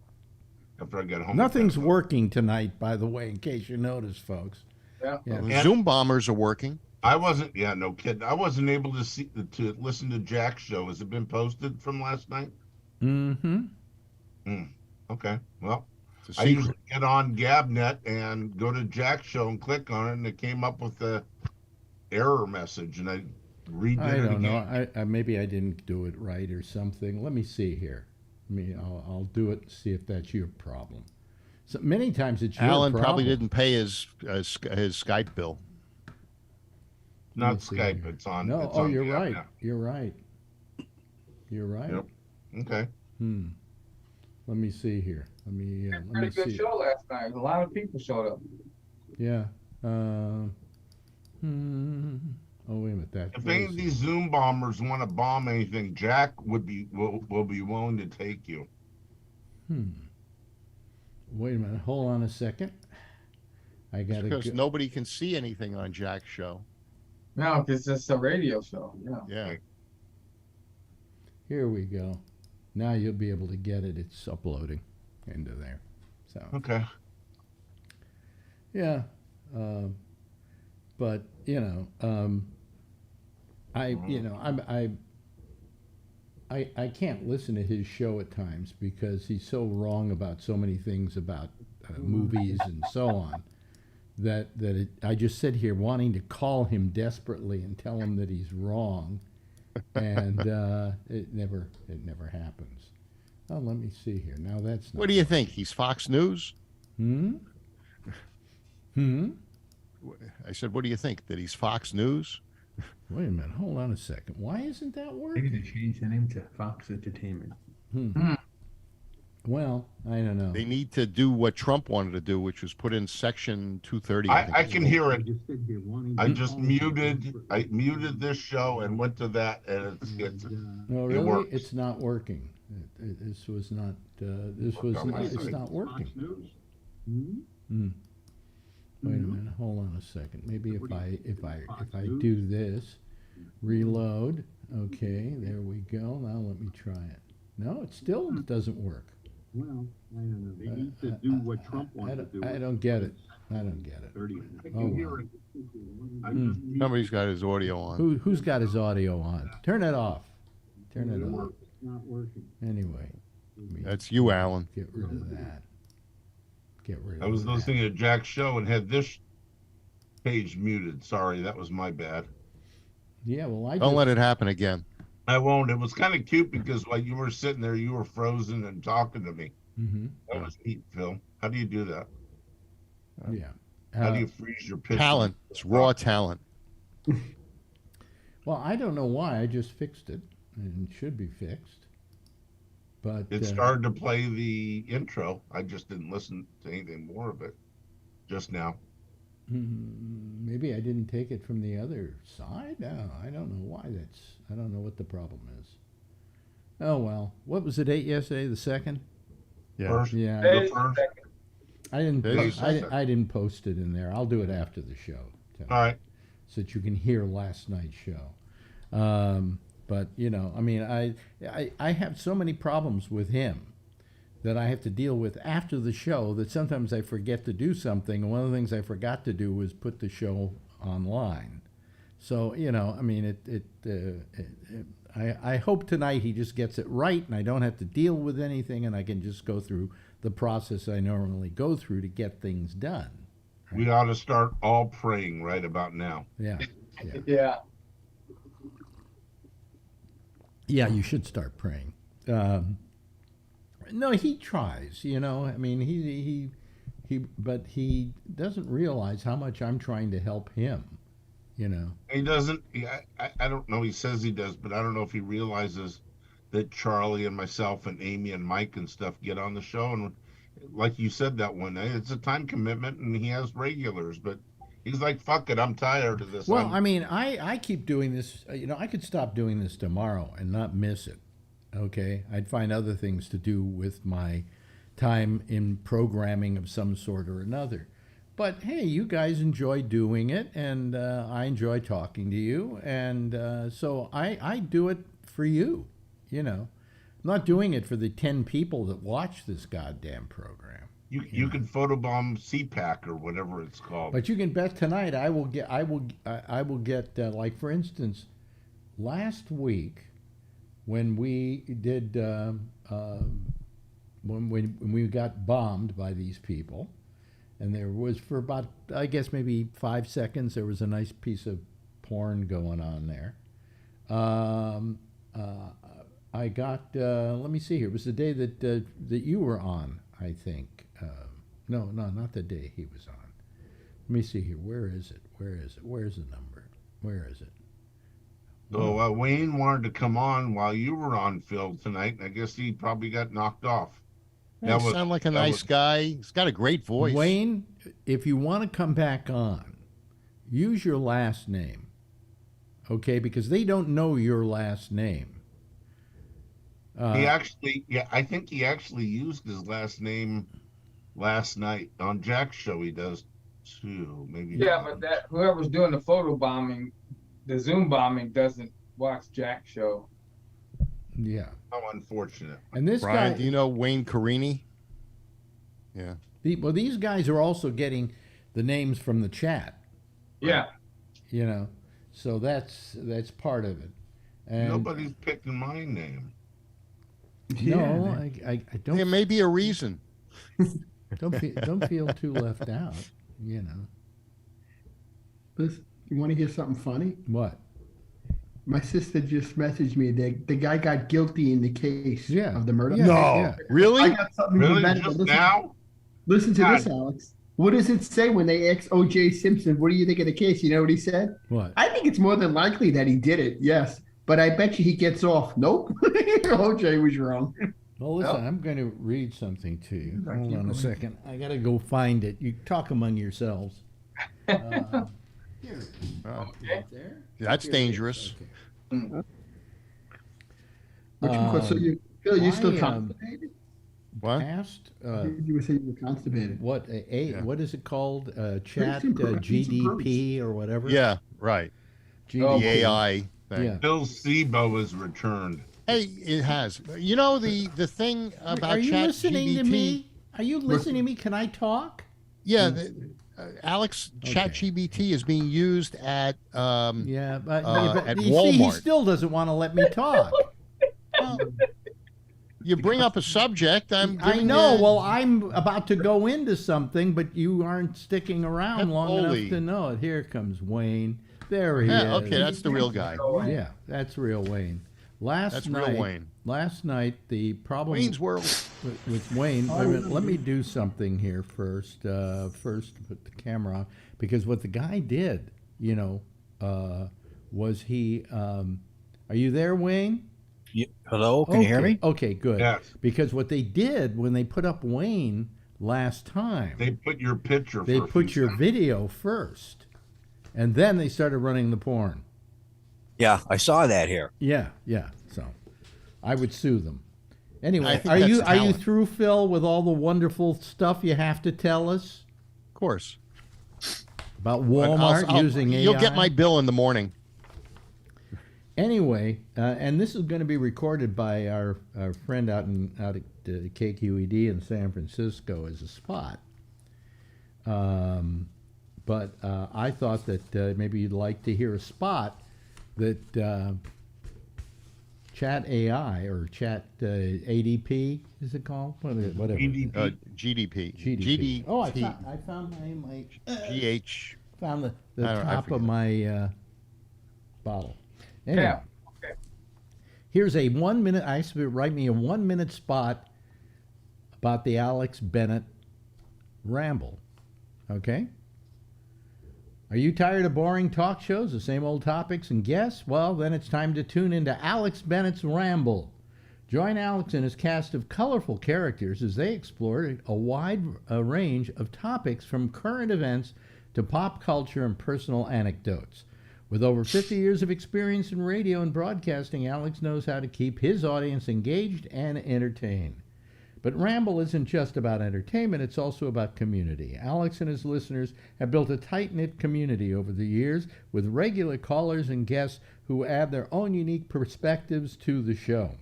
after I got home.
Nothing's working tonight, by the way, in case you notice, folks.
Yeah.
Yeah.
The Zoom bombers are working.
I wasn't. Yeah, no kidding. I wasn't able to listen to Jack's show. Has it been posted from last night?
Mm-hmm.
Okay. Well,
It's a
I
secret.
usually get on Gabnet and go to Jack's show and click on it, and it came up with the error message, and I redid
I
it
don't
again.
know. I maybe I didn't do it right or something. Let me see here. I'll do it and see if that's your problem. So many times it's your
Alan
problem.
probably didn't pay his Skype bill.
Not
Let's see
Skype.
here.
It's on.
No,
it's
oh,
on
you're
Gabnet.
right. You're right. You're right.
Yep. Okay.
Let me see here. Let me
Pretty good
see.
show last night. A lot of people showed up.
Yeah. Oh, wait a minute. That.
If any of these Zoom bombers want to bomb anything, Jack will be willing to take you.
Wait a minute. Hold on a second. I got
Because
to.
nobody can see anything on Jack's show.
No, because it's a radio show. Yeah.
Yeah.
Here we go. Now you'll be able to get it. It's uploading into there. So
Okay.
yeah, but you know, I can't listen to his show at times because he's so wrong about so many things about movies and so on. I just sit here wanting to call him desperately and tell him that he's wrong, and it never happens. Oh, let me see here. Now that's not.
What do you think? He's Fox News?
Hmm.
I said, what do you think? That he's Fox News?
Wait a minute. Hold on a second. Why isn't that
They
working?
need to change the name to Fox Entertainment.
Well, I don't know.
They need to do what Trump wanted to do, which was put in Section 230.
I can hear it. I
Hmm?
just muted this show and went to that, and it's
No,
it
really,
works.
it's not working. This was not. It's not working. Hmm. Wait a minute. Hold on a second. Maybe if I do this, reload. Okay, there we go. Now let me try it. No, it still doesn't work.
Well, I don't know. They need to do what Trump wanted to do.
I don't get it. I don't get it. Oh, well.
Somebody's got his audio on.
Who's got his audio on? Turn it off. Turn it off.
Not working.
Anyway. let me
That's you, Alan.
Get rid of that. Get rid of
I was
that.
listening to Jack's show and had this page muted. Sorry, that was my bad.
Yeah, well,
Don't let it happen again.
I won't. It was kind of cute because while you were sitting there, you were frozen and talking to me.
Mm-hmm.
That was neat, Phil. How do you do that?
Yeah.
How do you freeze your picture?
Talent. It's raw talent.
Well, I don't know why. I just fixed it, and it should be fixed. But
It started to play the intro. I just didn't listen to anything more of it just now.
Maybe I didn't take it from the other side. I don't know why that's. I don't know what the problem is. Oh well. What was the date yesterday? The 2nd?
Yeah.
First,
Yeah.
the first.
I didn't.
Today's
I didn't post it in there. I'll do it after the show,
All right.
so that you can hear last night's show. But you know, I mean, I have so many problems with him that I have to deal with after the show that sometimes I forget to do something. And one of the things I forgot to do was put the show online. So you know, I mean, I hope tonight he just gets it right, and I don't have to deal with anything, and I can just go through the process I normally go through to get things done.
We ought to start all praying right about now.
Yeah.
Yeah.
Yeah, you should start praying. No, he tries. You know, I mean, but he doesn't realize how much I'm trying to help him. You know,
He doesn't. I don't know. He says he does, but I don't know if he realizes that Charlie and myself and Amy and Mike and stuff get on the show, and like you said that one day, it's a time commitment, and he has regulars, but he's like, "Fuck it, I'm tired of this."
well, I mean, I keep doing this. You know, I could stop doing this tomorrow and not miss it. Okay, I'd find other things to do with my time in programming of some sort or another. But hey, you guys enjoy doing it, and I enjoy talking to you, and so I do it for you. You know, I'm not doing it for the 10 people that watch this goddamn program.
you can photobomb CPAC or whatever it's called.
But you can bet tonight I will get like, for instance, last week when we did when we got bombed by these people, and there was, for about, I guess, maybe 5 seconds, there was a nice piece of porn going on there. I got, let me see here. It was the day that you were on, I think. No, not the day he was on. Let me see here. Where is it? Where's the number? Where is it?
So Wayne wanted to come on while you were on, Phil, tonight, and I guess he probably got knocked off.
He sound like a nice guy. He's got a great voice.
Wayne, if you want to come back on, use your last name, okay? Because they don't know your last name.
He actually, I think he actually used his last name last night on Jack's show. He does too. Maybe.
Yeah, but that whoever's doing the photo bombing, the Zoom bombing, doesn't watch Jack's show.
Yeah.
How unfortunate.
And this
Brian,
guy,
do you know Wayne Carini? Yeah.
well, these guys are also getting the names from the chat.
Yeah.
You know, so that's part of it. And
Nobody's picking my name.
no, I don't.
There may be a reason.
Don't feel too left out. You know
Listen, you want to hear something funny?
what?
My sister just messaged me. The guy got guilty in the case
Yeah.
of the murder.
Yeah.
No, really?
I got something
Really?
even better.
Just
Listen,
now?
listen to this,
God.
Alex. What does it say when they asked O.J. Simpson, what do you think of the case? You know what he said?
What?
I think it's more than likely that he did it, yes. But I bet you he gets off. Nope. O.J. was wrong.
Well, listen,
Oh.
I'm going to read something to you.
I
Hold
keep
on a
going.
second. I got to go find it. You talk among yourselves. Here it is.
Okay.
There?
That's
Here it is.
dangerous.
Okay.
So Phil, you still
I,
constipated?
What?
Past
You were saying you were constipated.
what
Yeah.
what is it called? Chat
some protein, some
GDP or whatever.
Yeah, right.
GDP.
The AI thing.
Yeah.
Bill SIBO has returned.
Hey, it has. You know the thing about
Are you
Chat
listening
GBT?
to me? Are you listening to me? Can I talk?
Yeah, Alex,
Okay.
ChatGPT is being used at
Yeah, but,
at
you see, he
Walmart.
still doesn't want to let me talk.
well, you bring up a subject.
I
giving
know.
you-
Well, I'm about to go into something, but you aren't sticking around long
Holy.
enough to know it. Here comes Wayne. There he
Yeah,
is.
okay, that's the real guy.
Yeah, that's real Wayne.
That's real Wayne.
Last night, the problem
Wayne's World.
with Wayne. Wait a minute, let me do something here first. First, put the camera on, because what the guy did, you know, was he. Are you there, Wayne?
Hello, can you hear me?
Okay, good.
Yes.
Because what they did when they put up Wayne last time,
They put your picture.
they
for a
put
few
your
seconds.
video first, and then they started running the porn.
Yeah, I saw that here.
Yeah. So, I would sue them.
I
Anyway,
think
are
that's
you
talent.
through, Phil, with all the wonderful stuff you have to tell us
Of course.
about
I'll-
Walmart using AI?
You'll get my bill in the morning.
Anyway, and this is going to be recorded by our friend out at KQED in San Francisco as a spot. But I thought that maybe you'd like to hear a spot that Chat AI or Chat ADP is it called? Whatever.
EDP.
GDP.
GDP. Oh, I
GDP.
found my
GH.
found the
I don't- I
top of
forget.
my bottle. Anyway.
Yeah. Okay.
Here's a 1 minute. I asked you to write me a 1 minute spot about the Alex Bennett Ramble. Okay? Are you tired of boring talk shows, the same old topics and guests? Well, then it's time to tune into Alex Bennett's Ramble. Join Alex and his cast of colorful characters as they explore a wide range of topics from current events to pop culture and personal anecdotes. With over 50 years of experience in radio and broadcasting, Alex knows how to keep his audience engaged and entertained. But Ramble isn't just about entertainment, it's also about community. Alex and his listeners have built a tight-knit community over the years with regular callers and guests who add their own unique perspectives to the show.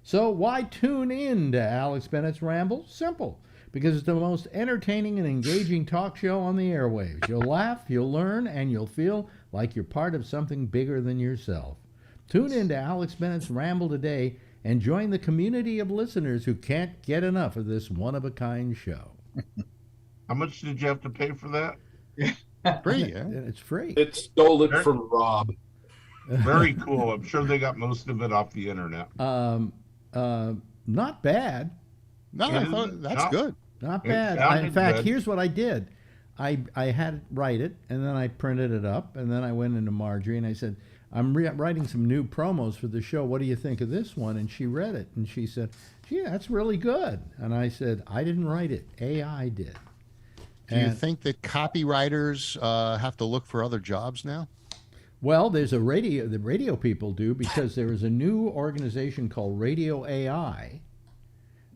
So why tune in to Alex Bennett's Ramble? Simple. Because it's the most entertaining and engaging talk show on the airwaves. You'll laugh, you'll learn, and you'll feel like you're part of something bigger than yourself. Tune in to Alex Bennett's Ramble today and join the community of listeners who can't get enough of this one-of-a-kind show.
How much did you have to pay for that?
Free, yeah.
And it's free.
It stole it from Rob.
Very cool. I'm sure they got most of it off the internet.
Not bad.
No, I thought that's good.
Not
It
bad.
sounded
In fact,
good.
here's what I did. I had it write it, and then I printed it up, and then I went into Marjorie, and I said, I'm writing some new promos for the show. What do you think of this one? And she read it, and she said, gee, that's really good. And I said, I didn't write it. AI did.
Do you
And-
think that copywriters have to look for other jobs now?
Well, the radio people do, because there is a new organization called Radio AI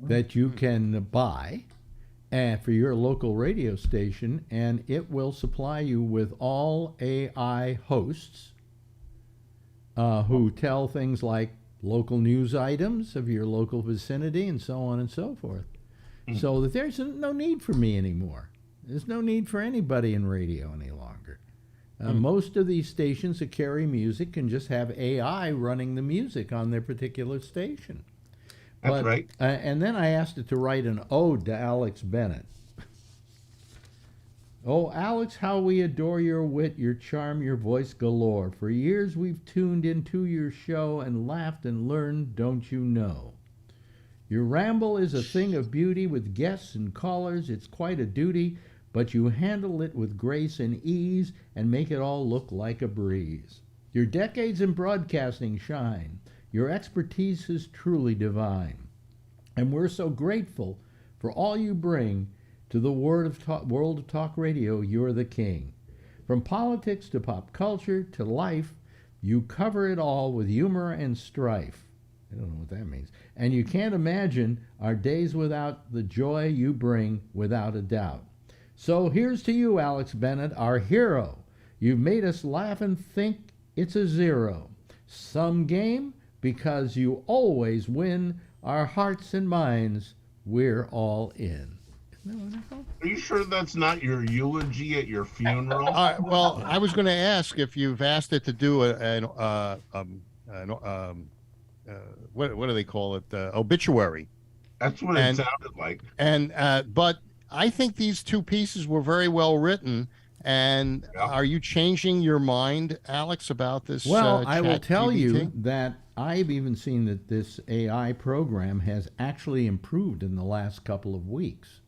that you can buy, and for your local radio station, and it will supply you with all AI hosts who tell things like local news items of your local vicinity and so on and so forth. So that there's no need for me anymore. There's no need for anybody in radio any longer. Most of these stations that carry music can just have AI running the music on their particular station.
That's right.
And then I asked it to write an ode to Alex Bennett. Oh, Alex, how we adore your wit, your charm, your voice galore. For years we've tuned into your show and laughed and learned, don't you know? Your ramble is a thing of beauty with guests and callers. It's quite a duty, but you handle it with grace and ease and make it all look like a breeze. Your decades in broadcasting shine. Your expertise is truly divine. And we're so grateful for all you bring to the world of talk radio. You're the king. From politics to pop culture to life, you cover it all with humor and strife. I don't know what that means. And you can't imagine our days without the joy you bring, without a doubt. So here's to you, Alex Bennett, our hero. You've made us laugh and think it's a zero. Some game, because you always win. Our hearts and minds, we're all in. Isn't that wonderful?
Are you sure that's not your eulogy at your funeral?
Well, I was going to ask if you've asked it to do what do they call it? Obituary.
That's what it sounded like.
And but I think these two pieces were very well written. And are you changing your mind, Alex, about this?
Well, I will tell
GPT?
you that I've even seen that this AI program has actually improved in the last couple of weeks.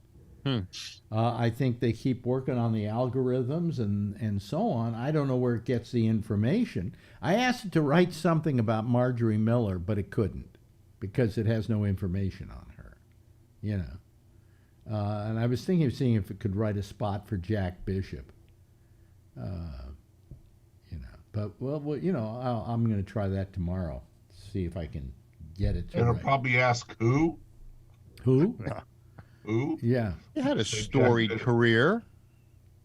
I think they keep working on the algorithms and so on. I don't know where it gets the information. I asked it to write something about Marjorie Miller, but it couldn't because it has no information on her, you know. And I was thinking of seeing if it could write a spot for Jack Bishop. You know, but well, you know, I'm going to try that tomorrow. See if I can get it to.
It'll probably ask who.
Who?
Who?
Yeah.
He had a storied career.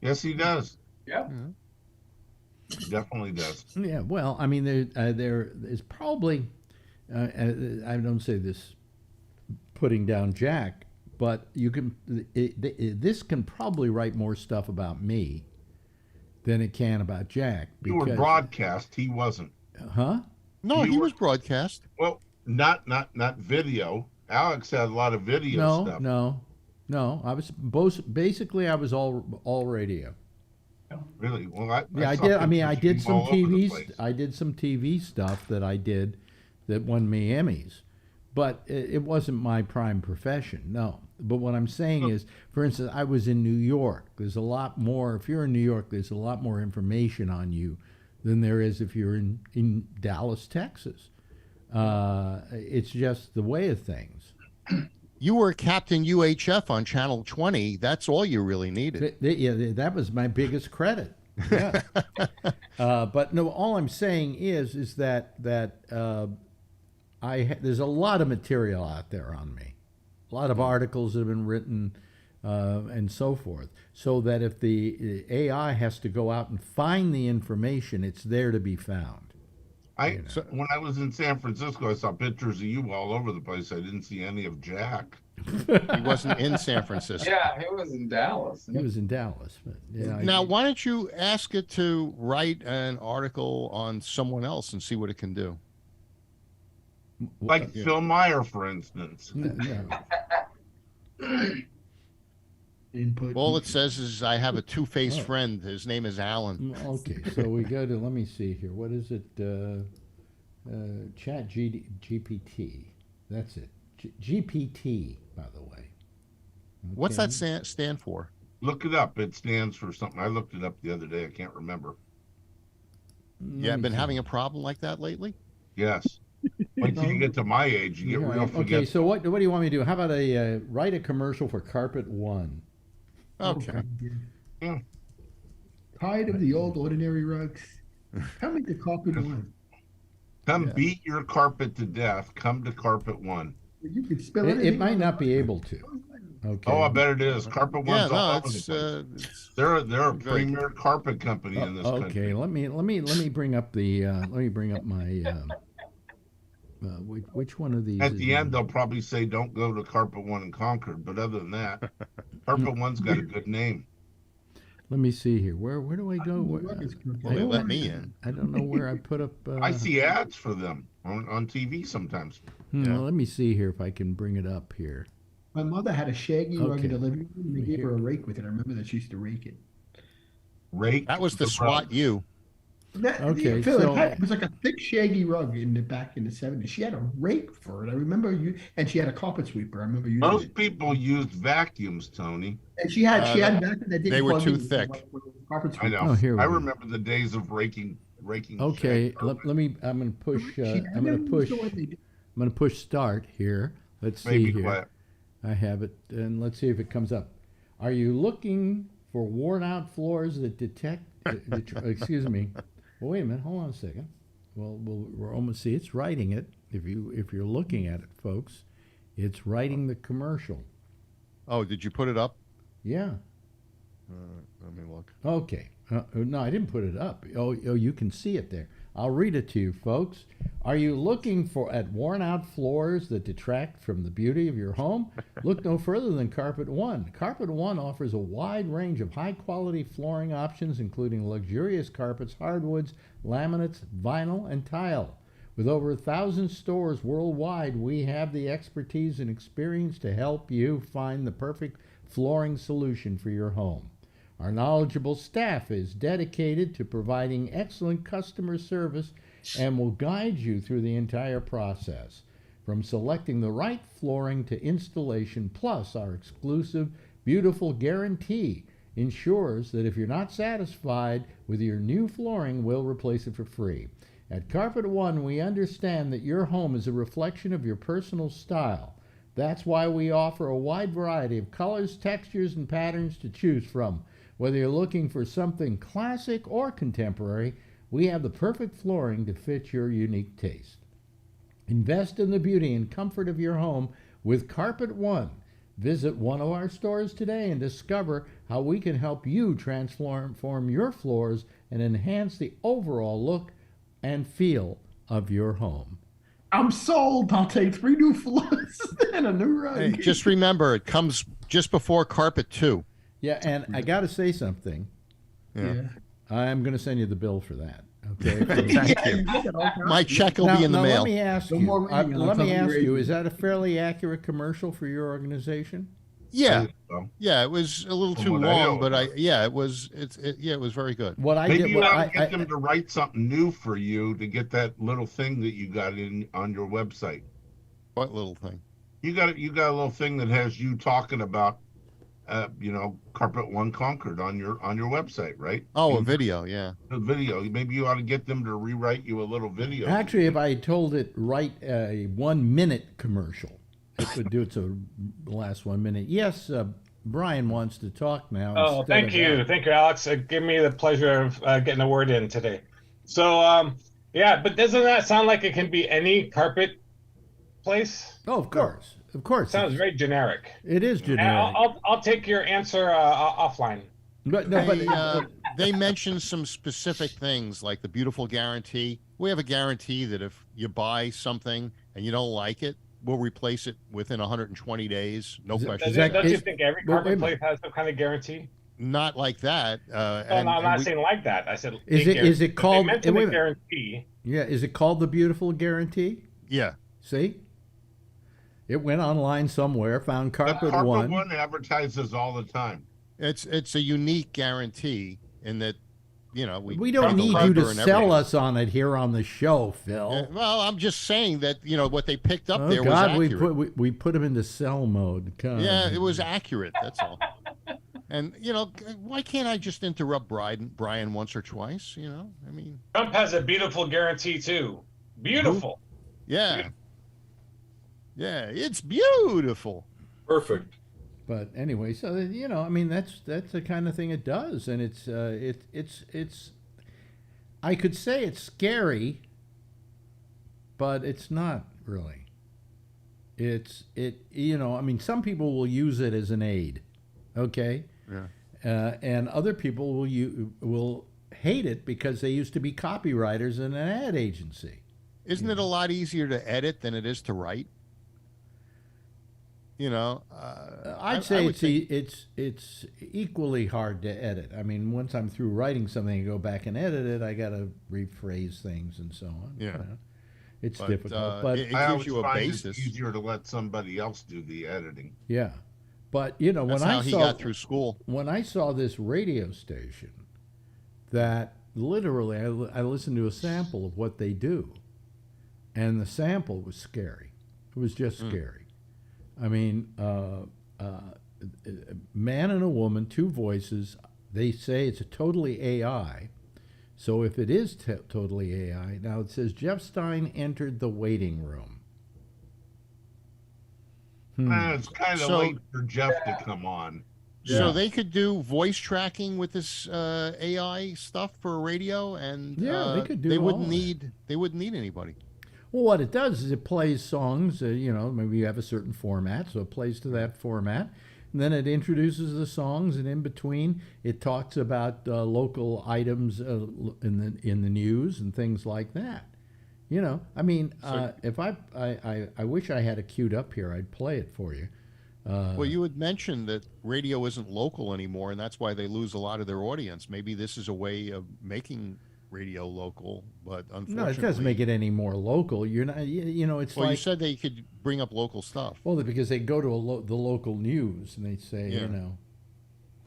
Yes, he does.
Yeah.
He definitely does.
Yeah. Well, I mean, there is probably. I don't say this putting down Jack, but you can. This can probably write more stuff about me than it can about Jack.
You were broadcast. He wasn't.
Huh?
No, he was broadcast.
Well, not video. Alex had a lot of video stuff.
No. I was basically I was all radio.
Really? Well,
I did. I mean, I did some TV. I did some TV stuff that I did that won me Emmys, but it wasn't my prime profession. No. But what I'm saying is, for instance, I was in New York. There's a lot more. If you're in New York, there's a lot more information on you than there is if you're in Dallas, Texas. It's just the way of things.
You were Captain UHF on Channel 20. That's all you really needed.
Yeah, that was my biggest credit. Yeah. But no, all I'm saying is that there's a lot of material out there on me, a lot of articles that have been written, and so forth. So that if the AI has to go out and find the information, it's there to be found.
When I was in San Francisco, I saw pictures of you all over the place. I didn't see any of Jack.
He wasn't in San Francisco.
Yeah, he was in Dallas.
He was in Dallas. But, yeah,
now, why don't you ask it to write an article on someone else and see what it can do?
Like Phil Meyer, for instance.
No.
Input.
All it says is I have a two-faced friend. His name is Alan.
Okay, so we go to, let me see here. What is it? Chat GPT. That's it. GPT, by the way. Okay.
What's that stand for?
Look it up. It stands for something. I looked it up the other day. I can't remember.
Yeah, been having a problem like that lately?
Yes. Wait till you get to my age, you get real forgetful.
Okay, so what do you want me to do? How about write a commercial for Carpet One?
Okay.
Yeah.
Tired of the old ordinary rugs? Come into Carpet One.
Come beat your carpet to death. Come to Carpet One.
You can spell
it might not be able to. Okay.
Oh, I bet it is. Carpet
Yeah,
One's all
no,
over the
it's,
place. They're a
good.
premier carpet company in this
Okay,
country.
let me bring up the let me bring up my which one of these
At
is
the end, they'll probably say, "Don't go to Carpet One in Concord," but other than that, Carpet One's got a good name.
Let me see here. Where do I go?
Well, they let me in.
I don't know where I put up.
I see ads for them on TV sometimes.
Yeah.
Well, let me see here if I can bring it up here.
My mother had a shaggy rug
Okay.
in the living room, and they gave her a rake with it. I remember that she used to rake it.
Rake.
That was the
the
SWAT
rug.
U.
Okay,
Phil,
so-
it was like a thick shaggy rug back in the 70s. She had a rake for it. I remember and she had a carpet sweeper. I remember using
Most
it.
people used vacuums, Tony.
And she had back then that didn't
they were
plug
too
in with
thick.
Carpet
I
sweeper.
know.
Oh, here we
I
go.
remember the days of raking.
Okay,
shag
let
carpet.
me. I'm gonna push.
She- I
I'm gonna
never
push.
saw what they did.
I'm gonna push start here. Let's see
Maybe
here.
quiet.
I have it, and let's see if it comes up. Are you looking for worn-out floors that detect? Excuse me. Well, wait a minute. Hold on a second. Well, we're almost see. It's writing it. If you're looking at it, folks, it's writing the commercial.
Oh, did you put it up?
Yeah.
Let me look.
Okay. No, I didn't put it up. Oh, you can see it there. I'll read it to you, folks. Are you looking at worn-out floors that detract from the beauty of your home? Look no further than Carpet One. Carpet One offers a wide range of high-quality flooring options, including luxurious carpets, hardwoods, laminates, vinyl, and tile. With over 1,000 stores worldwide, we have the expertise and experience to help you find the perfect flooring solution for your home. Our knowledgeable staff is dedicated to providing excellent customer service and will guide you through the entire process. From selecting the right flooring to installation, plus our exclusive Beautiful Guarantee ensures that if you're not satisfied with your new flooring, we'll replace it for free. At Carpet One, we understand that your home is a reflection of your personal style. That's why we offer a wide variety of colors, textures, and patterns to choose from. Whether you're looking for something classic or contemporary, we have the perfect flooring to fit your unique taste. Invest in the beauty and comfort of your home with Carpet One. Visit one of our stores today and discover how we can help you transform your floors and enhance the overall look and feel of your home.
I'm sold. I'll take 3 new floors and a new rug.
Hey, just remember, it comes just before Carpet 2.
Yeah, and I got to say something.
Yeah.
I'm going to send you the bill for that. Okay.
Thank you. My check will be in the
now
mail.
Let me ask
No
you.
more reading, I'll
Let
tell
me
you
ask
right.
you. Is that a fairly accurate commercial for your organization?
Yeah.
So,
Yeah, it was a little
From
too
what I
long, but
know.
it was it was very good.
What I
maybe
did.
you
What
ought to
I
get them to write something new for you to get that little thing that you got on your website.
What little thing?
You got a little thing that has you talking about, Carpet One Concord on your website, right?
Oh, a video, yeah.
A video. Maybe you ought to get them to rewrite you a little video.
Actually, if I told it write a 1-minute commercial, it would do it to the last 1 minute. Yes, Brian wants to talk now.
Oh, thank you, Alex. Give me the pleasure of getting a word in today. So, yeah, but doesn't that sound like it can be any carpet place?
Oh, of course, of course.
Sounds very generic.
It is
And
generic.
I'll take your answer offline.
But no, but
They mentioned some specific things like the Beautiful Guarantee. We have a guarantee that if you buy something and you don't like it, we'll replace it within 120 days. No questions.
Don't you think every
wait a
carpet
minute.
place has some kind of guarantee?
Not like that.
No, I'm not saying like that. I said
Is it called?
They mentioned
wait a
a
minute.
guarantee.
Yeah, is it called the Beautiful Guarantee?
Yeah.
See, it went online somewhere, found Carpet
Carpet
One.
One advertises all the time.
It's a unique guarantee in that,
We don't need you to sell us on it here on the show, Phil.
Well, I'm just saying that what they picked up
Oh
there
God,
was accurate.
we put them into sell mode. God.
Yeah, it was accurate. That's all. And why can't I just interrupt Brian once or twice? I mean,
Trump has a beautiful guarantee too. Beautiful.
yeah, yeah, it's beautiful.
Perfect.
But anyway, so I mean, that's the kind of thing it does, and it's. I could say it's scary, but it's not really. You know, I mean, some people will use it as an aid, okay?
Yeah.
And other people will hate it because they used to be copywriters in an ad agency.
Isn't it a lot easier to edit than it is to write? You know,
I'd say it's equally hard to edit. I mean, once I'm through writing something and go back and edit it, I got to rephrase things and so on.
Yeah.
It's difficult, but
it
I
gives
always
you a
find
basis.
it's easier to let somebody else do the editing.
yeah. But you know,
That's
when
how
I
he
saw
got through school.
when I saw this radio station, that literally I listened to a sample of what they do, and the sample was scary. It was just scary. I mean, man and a woman, two voices. They say it's a totally AI. So if it is totally AI, now it says Jeff Stein entered the waiting room.
It's kind of late for Jeff to come on.
So they could do voice tracking with this AI stuff for radio, and
they could do
They
all
wouldn't
that.
need anybody.
Well, what it does is it plays songs, you know, maybe you have a certain format, so it plays to that format. And then it introduces the songs, and in between, it talks about local items in the news and things like that. You know, I mean, if I wish I had it queued up here, I'd play it for you.
Well, you had mentioned that radio isn't local anymore, and that's why they lose a lot of their audience. Maybe this is a way of making radio local, but unfortunately,
No, it doesn't make it any more local. You're not, you know, it's
Well,
like
you said they could bring up local stuff.
well, because they go to the local news and they say,
Yeah.
you know,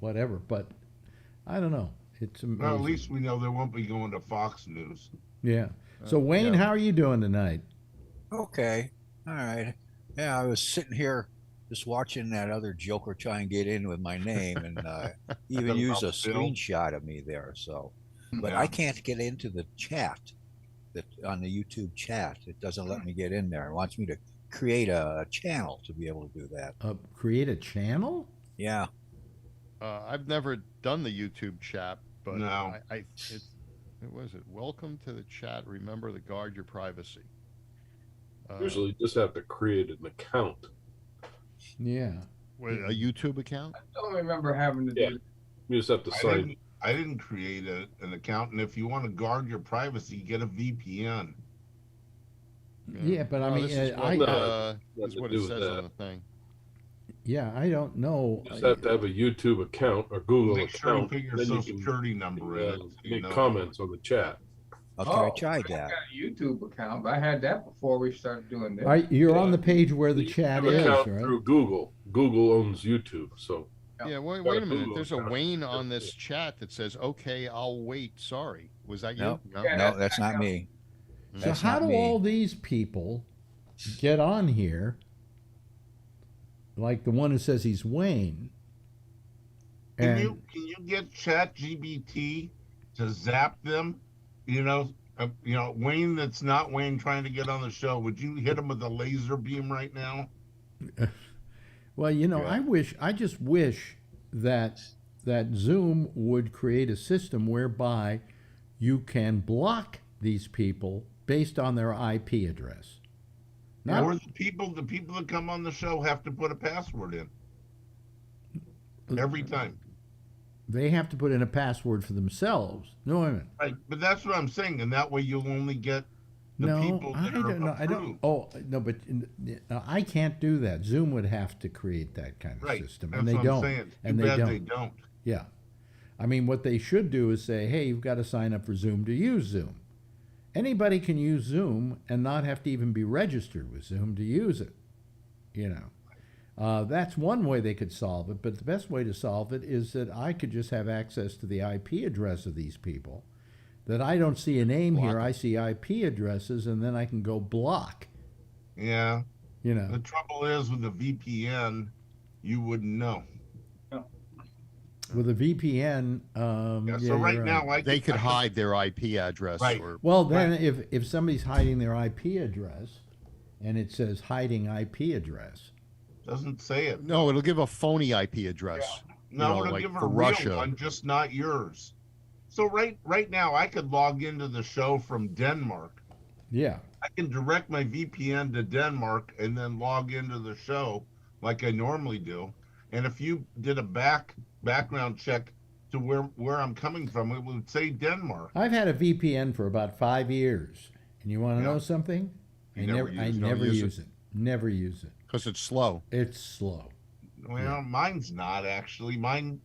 whatever. But I don't know. It's amazing.
Well, at least we know they won't be going to Fox News.
Yeah. So Wayne,
yeah.
how are you doing tonight?
Okay. All right. Yeah, I was sitting here just watching that other joker try and get in with my name, and even use a screenshot of me there. So, but I can't get into the chat that on the YouTube chat. It doesn't let me get in there. It wants me to create a channel to be able to do that.
Create a channel?
Yeah.
I've never done the YouTube chat, but
No.
What was it? Welcome to the chat. Remember to guard your privacy.
Usually you just have to create an account.
Yeah.
With a YouTube account?
I don't remember having to do.
You just have to sign.
I didn't create an account, and if you want to guard your privacy, get a VPN.
Yeah, but I mean,
this is what,
Nothing
what
to
it
do with
says
that.
on the thing.
yeah, I don't know.
You just have to have a YouTube account or Google
Make sure you
account.
put your
then you
social
can,
security number in it. so you
make
know.
comments on the chat.
Okay, I tried
I
that.
got a YouTube account. I had that before we started doing this.
You're on the page where the chat
You
is,
have an account
right?
through Google. Google owns YouTube, so
Yeah, wait
Got
a
a
minute.
Google
There's a
account.
Wayne on this chat that says, "Okay, I'll wait. Sorry." Was that you?
No.
Yeah,
No, that's not me.
So
That's
how
not
do
me.
all these people get on here? Like the one who says he's Wayne.
Can you get ChatGPT to zap them? You know, Wayne that's not Wayne trying to get on the show. Would you hit him with a laser beam right now?
Well, you know, I just wish that Zoom would create a system whereby you can block these people based on their IP address.
Or the people that come on the show have to put a password in every time.
They have to put in a password for themselves. No, wait a minute.
Right, but that's what I'm saying, and that way you'll only get the
No,
people
I
that are
don't know. I don't.
approved.
Oh no, but I can't do that. Zoom would have to create that kind of
Right,
system,
that's
and they
what
don't.
I'm saying.
And
Too bad
don't.
they don't.
Yeah, I mean, what they should do is say, "Hey, you've got to sign up for Zoom to use Zoom." Anybody can use Zoom and not have to even be registered with Zoom to use it. You know, that's one way they could solve it. But the best way to solve it is that I could just have access to the IP address of these people. That I don't see a name here, I see IP addresses, and then I can go block.
Yeah.
You know,
The trouble is with the VPN, you wouldn't know.
with a VPN.
Yeah,
yeah,
so right
you're
now,
They could hide their IP address.
Right.
Or,
Well, then if somebody's hiding their IP address, and it says hiding IP address,
doesn't say it.
no, it'll give a phony IP address.
No,
you know,
it'll
like
give her
for
a real
Russia.
one, just not yours. So right now, I could log into the show from Denmark,
Yeah.
I can direct my VPN to Denmark and then log into the show like I normally do. And if you did a background check to where I'm coming from, it would say Denmark.
I've had a VPN for about 5 years, and you want to know something? I never use it. Never use it
because it's slow.
It's slow.
Well, mine's not actually. Mine,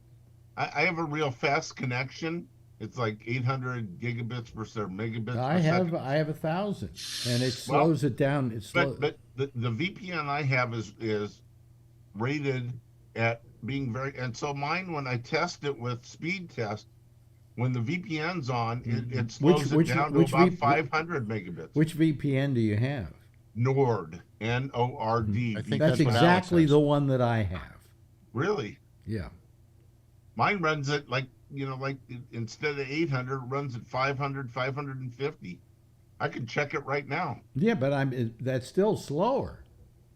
I have a real fast connection. It's like 800 gigabits per second, megabits per second.
I have 1,000, and it slows it down. It's slow.
But the VPN I have is rated at being very, and so mine, when I test it with speed test, when the VPN's on, it slows it down to about 500 megabits.
Which VPN do you have?
Nord, N-O-R-D.
I think
that's exactly the one that I have.
Really?
Yeah.
Mine runs it like instead of 800, it runs at 500, 550. I can check it right now.
Yeah, but that's still slower.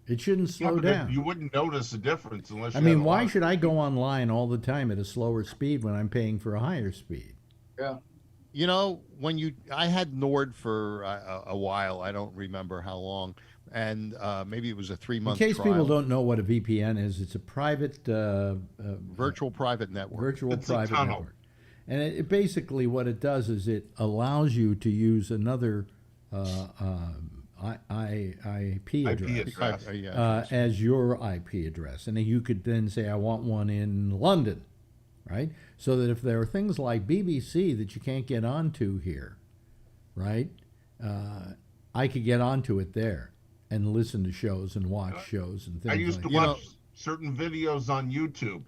It shouldn't slow down.
You wouldn't notice a difference unless.
Why should I go online all the time at a slower speed when I'm paying for a higher speed?
Yeah.
You know, I had Nord for a while. I don't remember how long, and maybe it was a 3-month.
In case
trial.
people don't know what a VPN is, it's a private
virtual private network.
Network, and it basically what it does is it allows you to use another IP address as your IP address, and then you could then say, I want one in London. Right? So that if there are things like BBC that you can't get onto here, right? I could get onto it there and listen to shows and watch shows and things.
I used to watch certain videos on YouTube,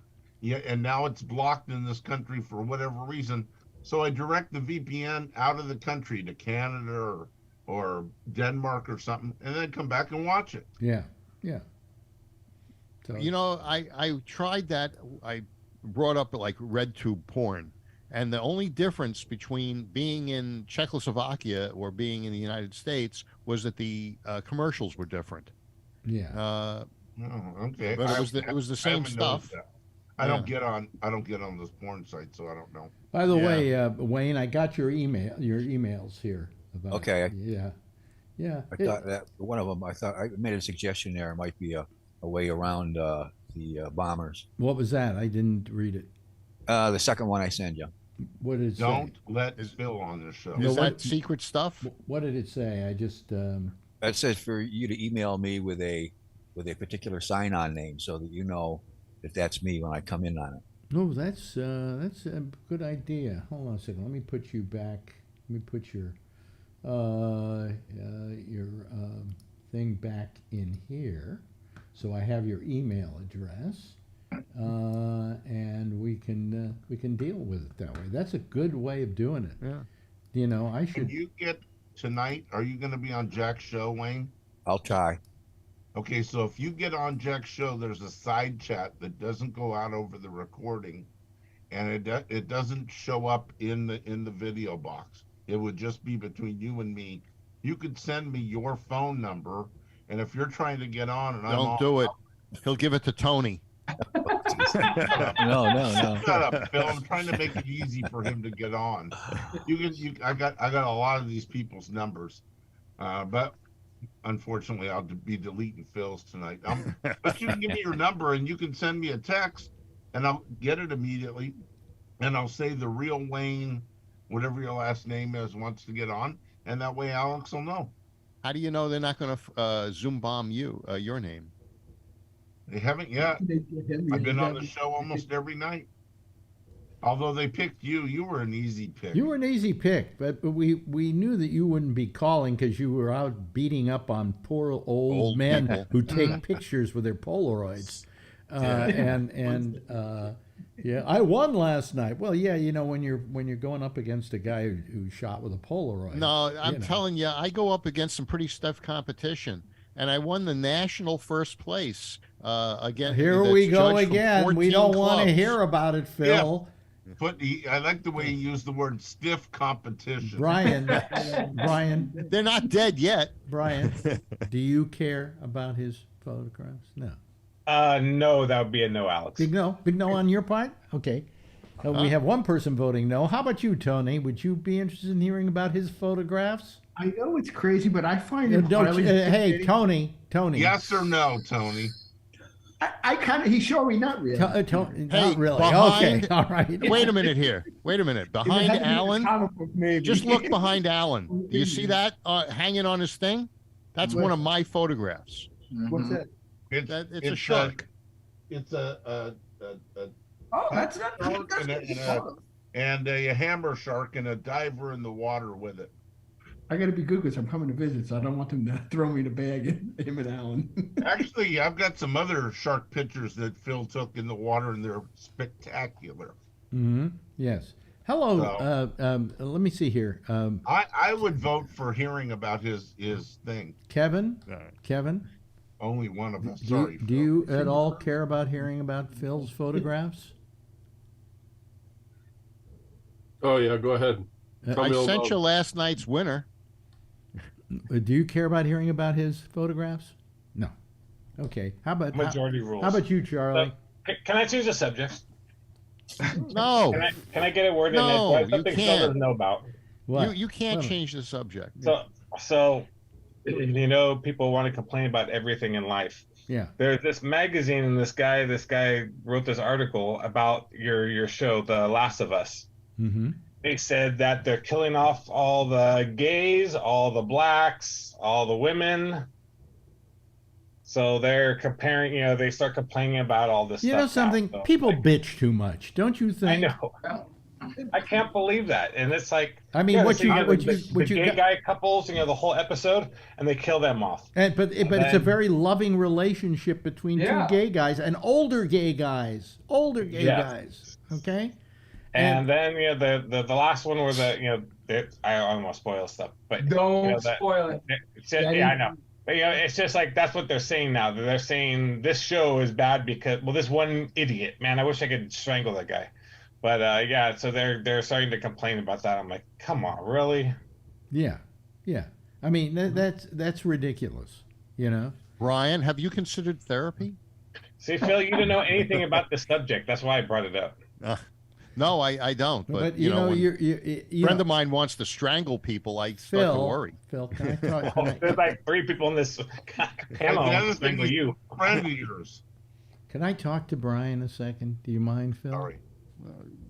and now it's blocked in this country for whatever reason. So I direct the VPN out of the country to Canada or Denmark or something, and then come back and watch it.
Yeah, yeah.
So, I tried that. I brought up like RedTube porn, and the only difference between being in Czechoslovakia or being in the United States was that the commercials were different.
Yeah.
Okay.
But it was the same stuff.
I don't get on this porn site, so I don't know.
By the way, Wayne, I got your emails here.
Okay.
Yeah.
I thought that one of them. I made a suggestion there. It might be a way around the bombers.
What was that? I didn't read it.
The second one I send you.
What did it say?
Don't let Phil on the show.
Is that secret stuff?
What did it say? I just.
It says for you to email me with a particular sign-on name so that you know that that's me when I come in on it.
No, that's a good idea. Hold on a second. Let me put you back. Let me put your thing back in here. So I have your email address, and we can deal with it that way. That's a good way of doing it.
Yeah.
I should.
Can you get tonight? Are you going to be on Jack's show, Wayne?
I'll try.
Okay, so if you get on Jack's show, there's a side chat that doesn't go out over the recording, and it doesn't show up in the video box. It would just be between you and me. You could send me your phone number. And if you're trying to get on, and
don't do it, he'll give it to Tony.
No.
Shut up, Phil. I'm trying to make it easy for him to get on. I got a lot of these people's numbers, but unfortunately, I'll be deleting Phil's tonight. But you can give me your number, and you can send me a text, and I'll get it immediately, and I'll say the real Wayne, whatever your last name is, wants to get on, and that way Alex will know.
How do you know they're not going to Zoom bomb your name?
They haven't yet. I've been on the show almost every night. Although they picked you, you were an easy pick.
You were an easy pick, but we knew that you wouldn't be calling because you were out beating up on poor old men people who take pictures with their Polaroids. Yeah, I won last night. Well, yeah, when you're going up against a guy who shot with a Polaroid.
No, I'm telling you, I go up against some pretty stiff competition, and I won the national first place again.
Here we go again. We don't want to hear about it, Phil.
Yeah. But I like the way he used the word stiff competition.
Brian,
they're not dead yet.
Brian, do you care about his photographs? No.
No, that would be a no, Alex.
Big no on your part. Okay. We have one person voting no. How about you, Tony? Would you be interested in hearing about his photographs?
I know it's crazy, but I find it
hey, Tony.
Yes or no, Tony?
I kind of. He's showing me not really.
Not really.
Behind,
okay, all right.
Wait a minute here. Wait a minute. Behind Alan, just look behind Alan. Do you see that hanging on his thing? That's one of my photographs.
What's that?
It's a shark.
It's a
Oh, that's not.
and a hammer shark and a diver in the water with it.
I got to be good because I'm coming to visit, so I don't want them to throw me in a bag. Him and Alan.
Actually, I've got some other shark pictures that Phil took in the water, and they're spectacular.
Mm-hmm. Yes. Hello. So, let me see here.
I would vote for hearing about his thing.
Kevin. Kevin.
Only one of us. Sorry.
Do you at all care about hearing about Phil's photographs?
Oh yeah, go ahead.
I sent you last night's winner.
Do you care about hearing about his photographs? No. Okay. How about
majority rules?
How about you, Charlie?
Can I change the subject?
No.
Can I get a word in there? Something Phil doesn't know about.
What?
You can't change the subject.
So people want to complain about everything in life.
Yeah.
There's this magazine, and this guy wrote this article about your show, The Last of Us.
Mm-hmm.
They said that they're killing off all the gays, all the blacks, all the women. So they're comparing, they start complaining about all this stuff.
You know something?
Now, so,
people bitch too much, don't you think?
I know. I can't believe that. And it's like,
I mean,
the gay guy couples, the whole episode, and they kill them off.
But it's a very loving relationship between two gay guys and older gay guys. Okay?
And then the last one where I almost spoil stuff, but
don't spoil it.
Yeah, I know. But it's just like that's what they're saying now. They're saying this show is bad because this one idiot, man. I wish I could strangle that guy. But so they're starting to complain about that. I'm like, come on, really?
Yeah. I mean that's ridiculous.
Brian, have you considered therapy?
See, Phil, you didn't know anything about the subject. That's why I brought it up.
No, I don't. But
you know,
a friend of mine wants to strangle people. I start to worry.
Phil, can I talk?
There's like 3 people in this panel.
The other thing is you, friend of yours.
Can I talk to Brian a second? Do you mind, Phil?
Sorry.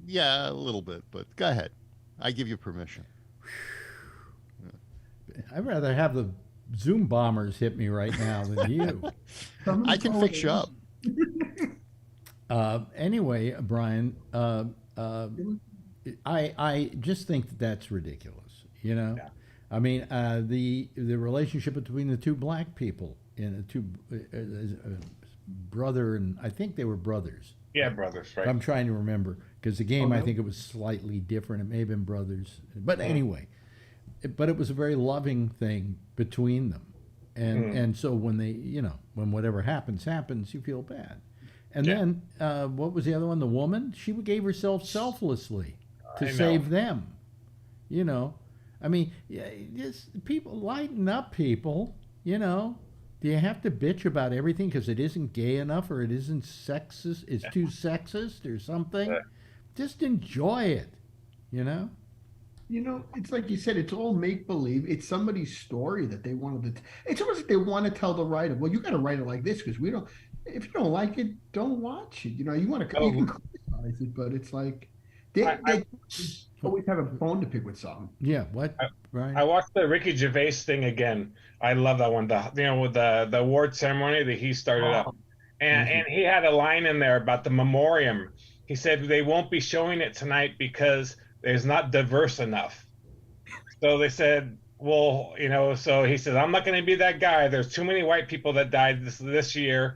Yeah, a little bit, but go ahead. I give you permission.
I'd rather have the Zoom bombers hit me right now than you.
I can fix you up.
Anyway, Brian, I just think that's ridiculous. Yeah. I mean, the relationship between the two black people in brother and I think they were brothers.
Yeah, brothers, right?
I'm trying to remember because the game I think it was slightly different. It may have been brothers, but anyway, but it was a very loving thing between them, and so when they when whatever happens, you feel bad. And then, what was the other one? The woman? She gave herself selflessly to save them. I mean, just people lighten up, people. Do you have to bitch about everything because it isn't gay enough or it isn't sexist? It's too sexist or something. Just enjoy it.
It's like you said. It's all make believe. It's somebody's story that they wanted to. It's almost like they want to tell the writer. Well, you got to write it like this because we don't. If you don't like it, don't watch it. You want to you can criticize it, but it's like they always have a bone to pick with something.
Yeah, what?
Right. I watched the Ricky Gervais thing again. I love that one. With the award ceremony that he started up, and he had a line in there about the memoriam. He said they won't be showing it tonight because there's not diverse enough. So they said, well, so he says, I'm not going to be that guy. There's too many white people that died this last year,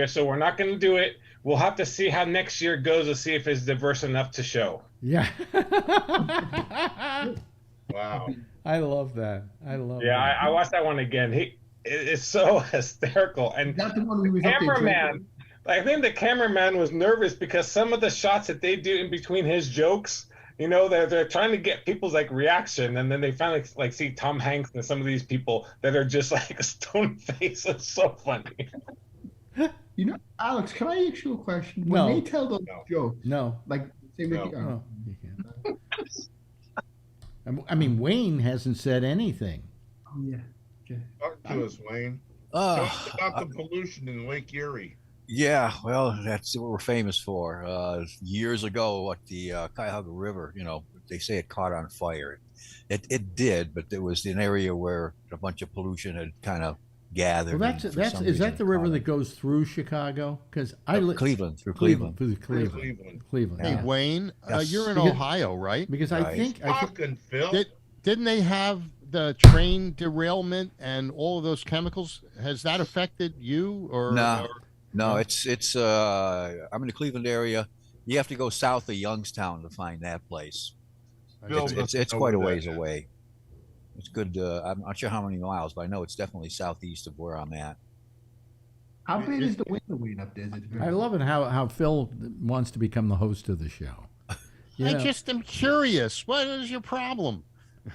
so we're not going to do it. We'll have to see how next year goes to see if it's diverse enough to show.
Yeah.
Wow.
I love that.
Yeah, I watched that one again. It's so hysterical. And the cameraman, I think the cameraman was nervous because some of the shots that they do in between his jokes, they're trying to get people's reaction, and then they finally see Tom Hanks and some of these people that are just like stone face. It's so funny.
Alex, can I ask you a question? When they tell those jokes, Hey, Ricky,
Oh, you can. I mean, Wayne hasn't said anything.
oh, yeah. Okay.
Talk to us, Wayne. Tell us about the
Uh,
pollution in Lake Erie.
yeah, well, that's what we're famous for. Years ago, what the Cuyahoga River, they say it caught on fire. It did, but it was an area where a bunch of pollution had kind of gathered.
Well,
and for
that's
some
is
reason
that the
it
river
caught
that
on-
goes through Chicago? Because
Cleveland, through Cleveland.
through
Cleveland.
Cleveland.
Hey,
Yeah.
Wayne,
Yes.
you're in
Because-
Ohio, right?
Because
Right.
I think
Fucking Phil.
Didn't they have the train derailment and all of those chemicals? Has that affected you or?
No.
or-
No, it's I'm in the Cleveland area. You have to go south of Youngstown to find that place.
Phil
It's
doesn't know
quite a
where that
ways
is.
away. It's good. I'm not sure how many miles, but I know it's definitely southeast of where I'm at.
How bad is the window up there? Is it very-
I love it how Phil wants to become the host of the show. You
I
know?
just am curious. What is your problem?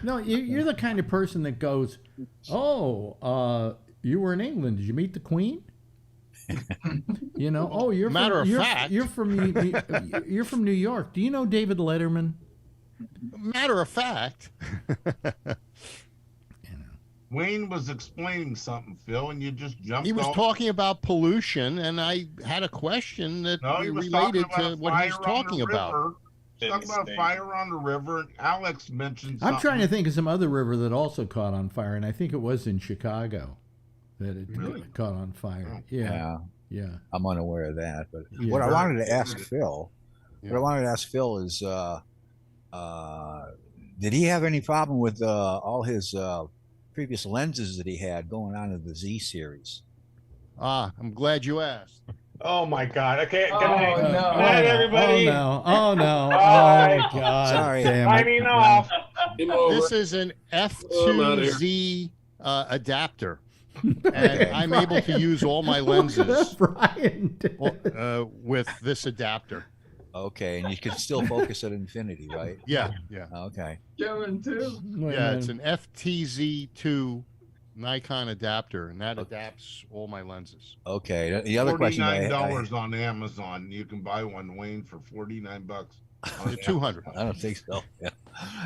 No, you're the kind of person that goes, "Oh, you were in England. Did you meet the Queen?" Oh, you're
Matter
from,
of
you're,
fact.
you're from New York. Do you know David Letterman?
Matter of fact,
Wayne was explaining something, Phil, and you just jumped
he was
off.
talking about pollution, and I had a question that
No, he was talking
related
about
to what he's
fire on
talking
the
about.
river. He's talking about
Insane.
fire on the river, and Alex mentioned something.
I'm trying to think of some other river that also caught on fire, and I think it was in Chicago that it
Really?
caught on fire.
Oh.
Yeah.
I'm unaware of that. But
Yeah.
what I wanted to ask Phil, is, did he have any problem with all his previous lenses that he had going on in the Z series?
I'm glad you asked.
Oh my God. Okay.
Oh,
Good night.
no.
Good night, everybody.
Oh no!
Bye.
Oh God!
Sorry.
Damn it.
Signing off.
Game over.
This is an
I'm outta here.
F2Z adapter, and I'm able to use all my lenses
Brian.
with this adapter.
Okay, and you can still focus at infinity, right?
Yeah.
Okay.
Kevin too.
Yeah, it's an FTZ2 Nikon adapter, and that adapts all my lenses.
Okay. The other question
$49 on Amazon. You can buy one, Wayne, for $49. on
200.
I don't think so. Yeah.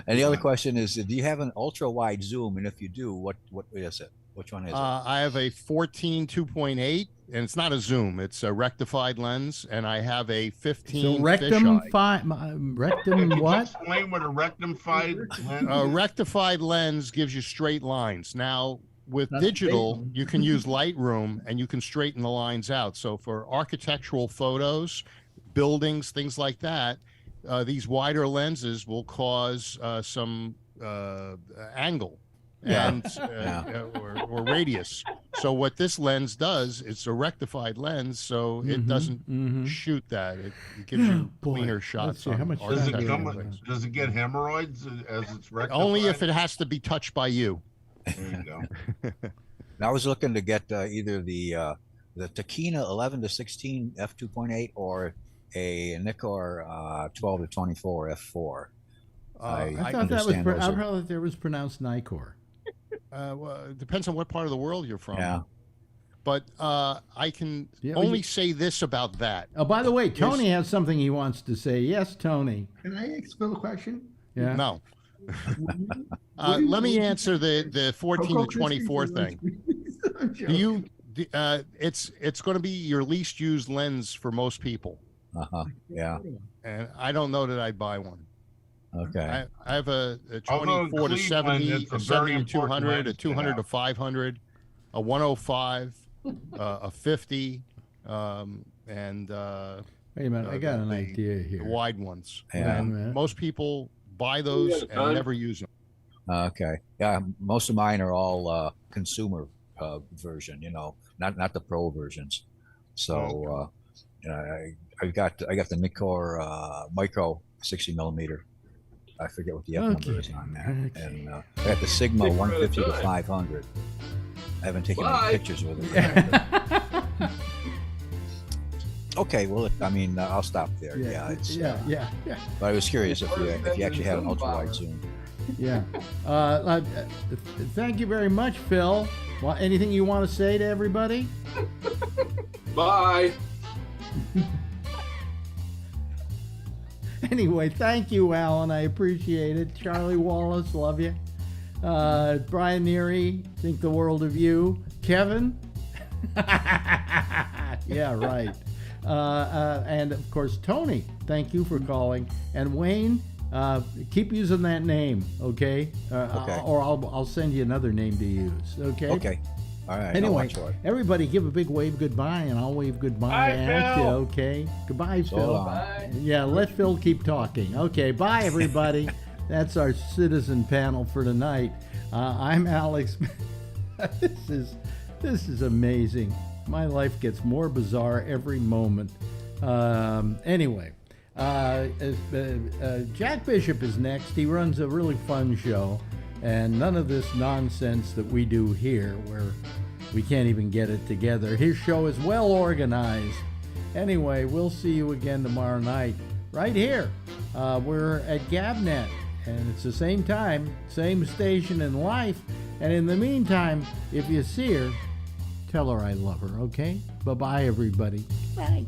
And the other question is, do you have an ultra wide zoom? And if you do, what is it? Which one is it?
I have a 14 2.8, and it's not a zoom; it's a rectified lens, and I have a 15
So rectum
fisheye.
rectum what?
Explain what a rectified lens
A
is.
rectified lens gives you straight lines. Now, with
That's
digital,
big.
you can use Lightroom and you can straighten the lines out. So for architectural photos, buildings, things like that, these wider lenses will cause some angle and or radius. So what this lens does, it's a rectified lens, so it doesn't shoot that. It gives you
Boy,
cleaner
let's
shots.
see, how
on
much
Does it,
Architectural
come,
things.
does it get hemorrhoids as it's rectified?
Only if it has to be touched by you.
There you go.
And I was looking to get either the Takina 11 to 16 f2.8 or a Nikkor 12 to 24 f4.
I thought that was.
understand those
I
are-
thought that was pronounced Nikor.
Well, it depends on what part of the world you're from.
Yeah.
But I can
Yeah,
only
you-
say this about that.
Oh, by the way, Tony has something he wants to say. Yes, Tony.
Can I ask Phil a question?
Yeah.
No.
What do you-
Let me answer the 14
Cocoa
to 24
Krispies or
thing.
Rice Krispies? I'm
Do
joking.
you? It's going to be your least used lens for most people,
Yeah.
and I don't know that I'd buy one.
Okay.
I have a
Although in
24 to
Cleveland,
70,
it's a
a
very
70 to
important
200, a
lens to
200 to
have.
500, a 105, a 50, and
Wait a minute. I got an idea
the
here.
wide ones.
Yeah.
And most people buy those
Yeah,
and never use them.
Okay. Yeah. Most of mine are all consumer version. Not the pro versions. So I got the Nikkor micro 60 millimeter. I forget what the F number is on that.
Okay.
And I got the Sigma
Take one at a
150 to
time.
500. I haven't taken
Bye.
any pictures with it. Okay, well, I'll stop there. Yeah, it's,
yeah.
But I was curious if you actually had an ultra wide zoom.
Yeah. Thank you very much, Phil. Well, anything you want to say to everybody?
Bye.
Anyway, thank you, Alan. I appreciate it. Charlie Wallace, love you. Brian Neary, think the world of you. Kevin? Yeah, right. And of course, Tony, thank you for calling. And Wayne, keep using that name, okay?
Okay.
Or I'll send you another name to use, okay?
Okay. All right.
Anyway, everybody give a big wave goodbye, and I'll wave goodbye
Bye,
at
Phil.
you, okay? Goodbye,
So
Phil.
long.
Bye.
Yeah, let Phil keep talking. Okay, bye, everybody. That's our citizen panel for tonight. I'm Alex. This is amazing. My life gets more bizarre every moment. Anyway, Jack Bishop is next. He runs a really fun show, and none of this nonsense that we do here, where we can't even get it together. His show is well organized. Anyway, we'll see you again tomorrow night, right here. We're at GabNet, and it's the same time, same station in life. And in the meantime, if you see her, tell her I love her, okay? Bye-bye, everybody. Bye.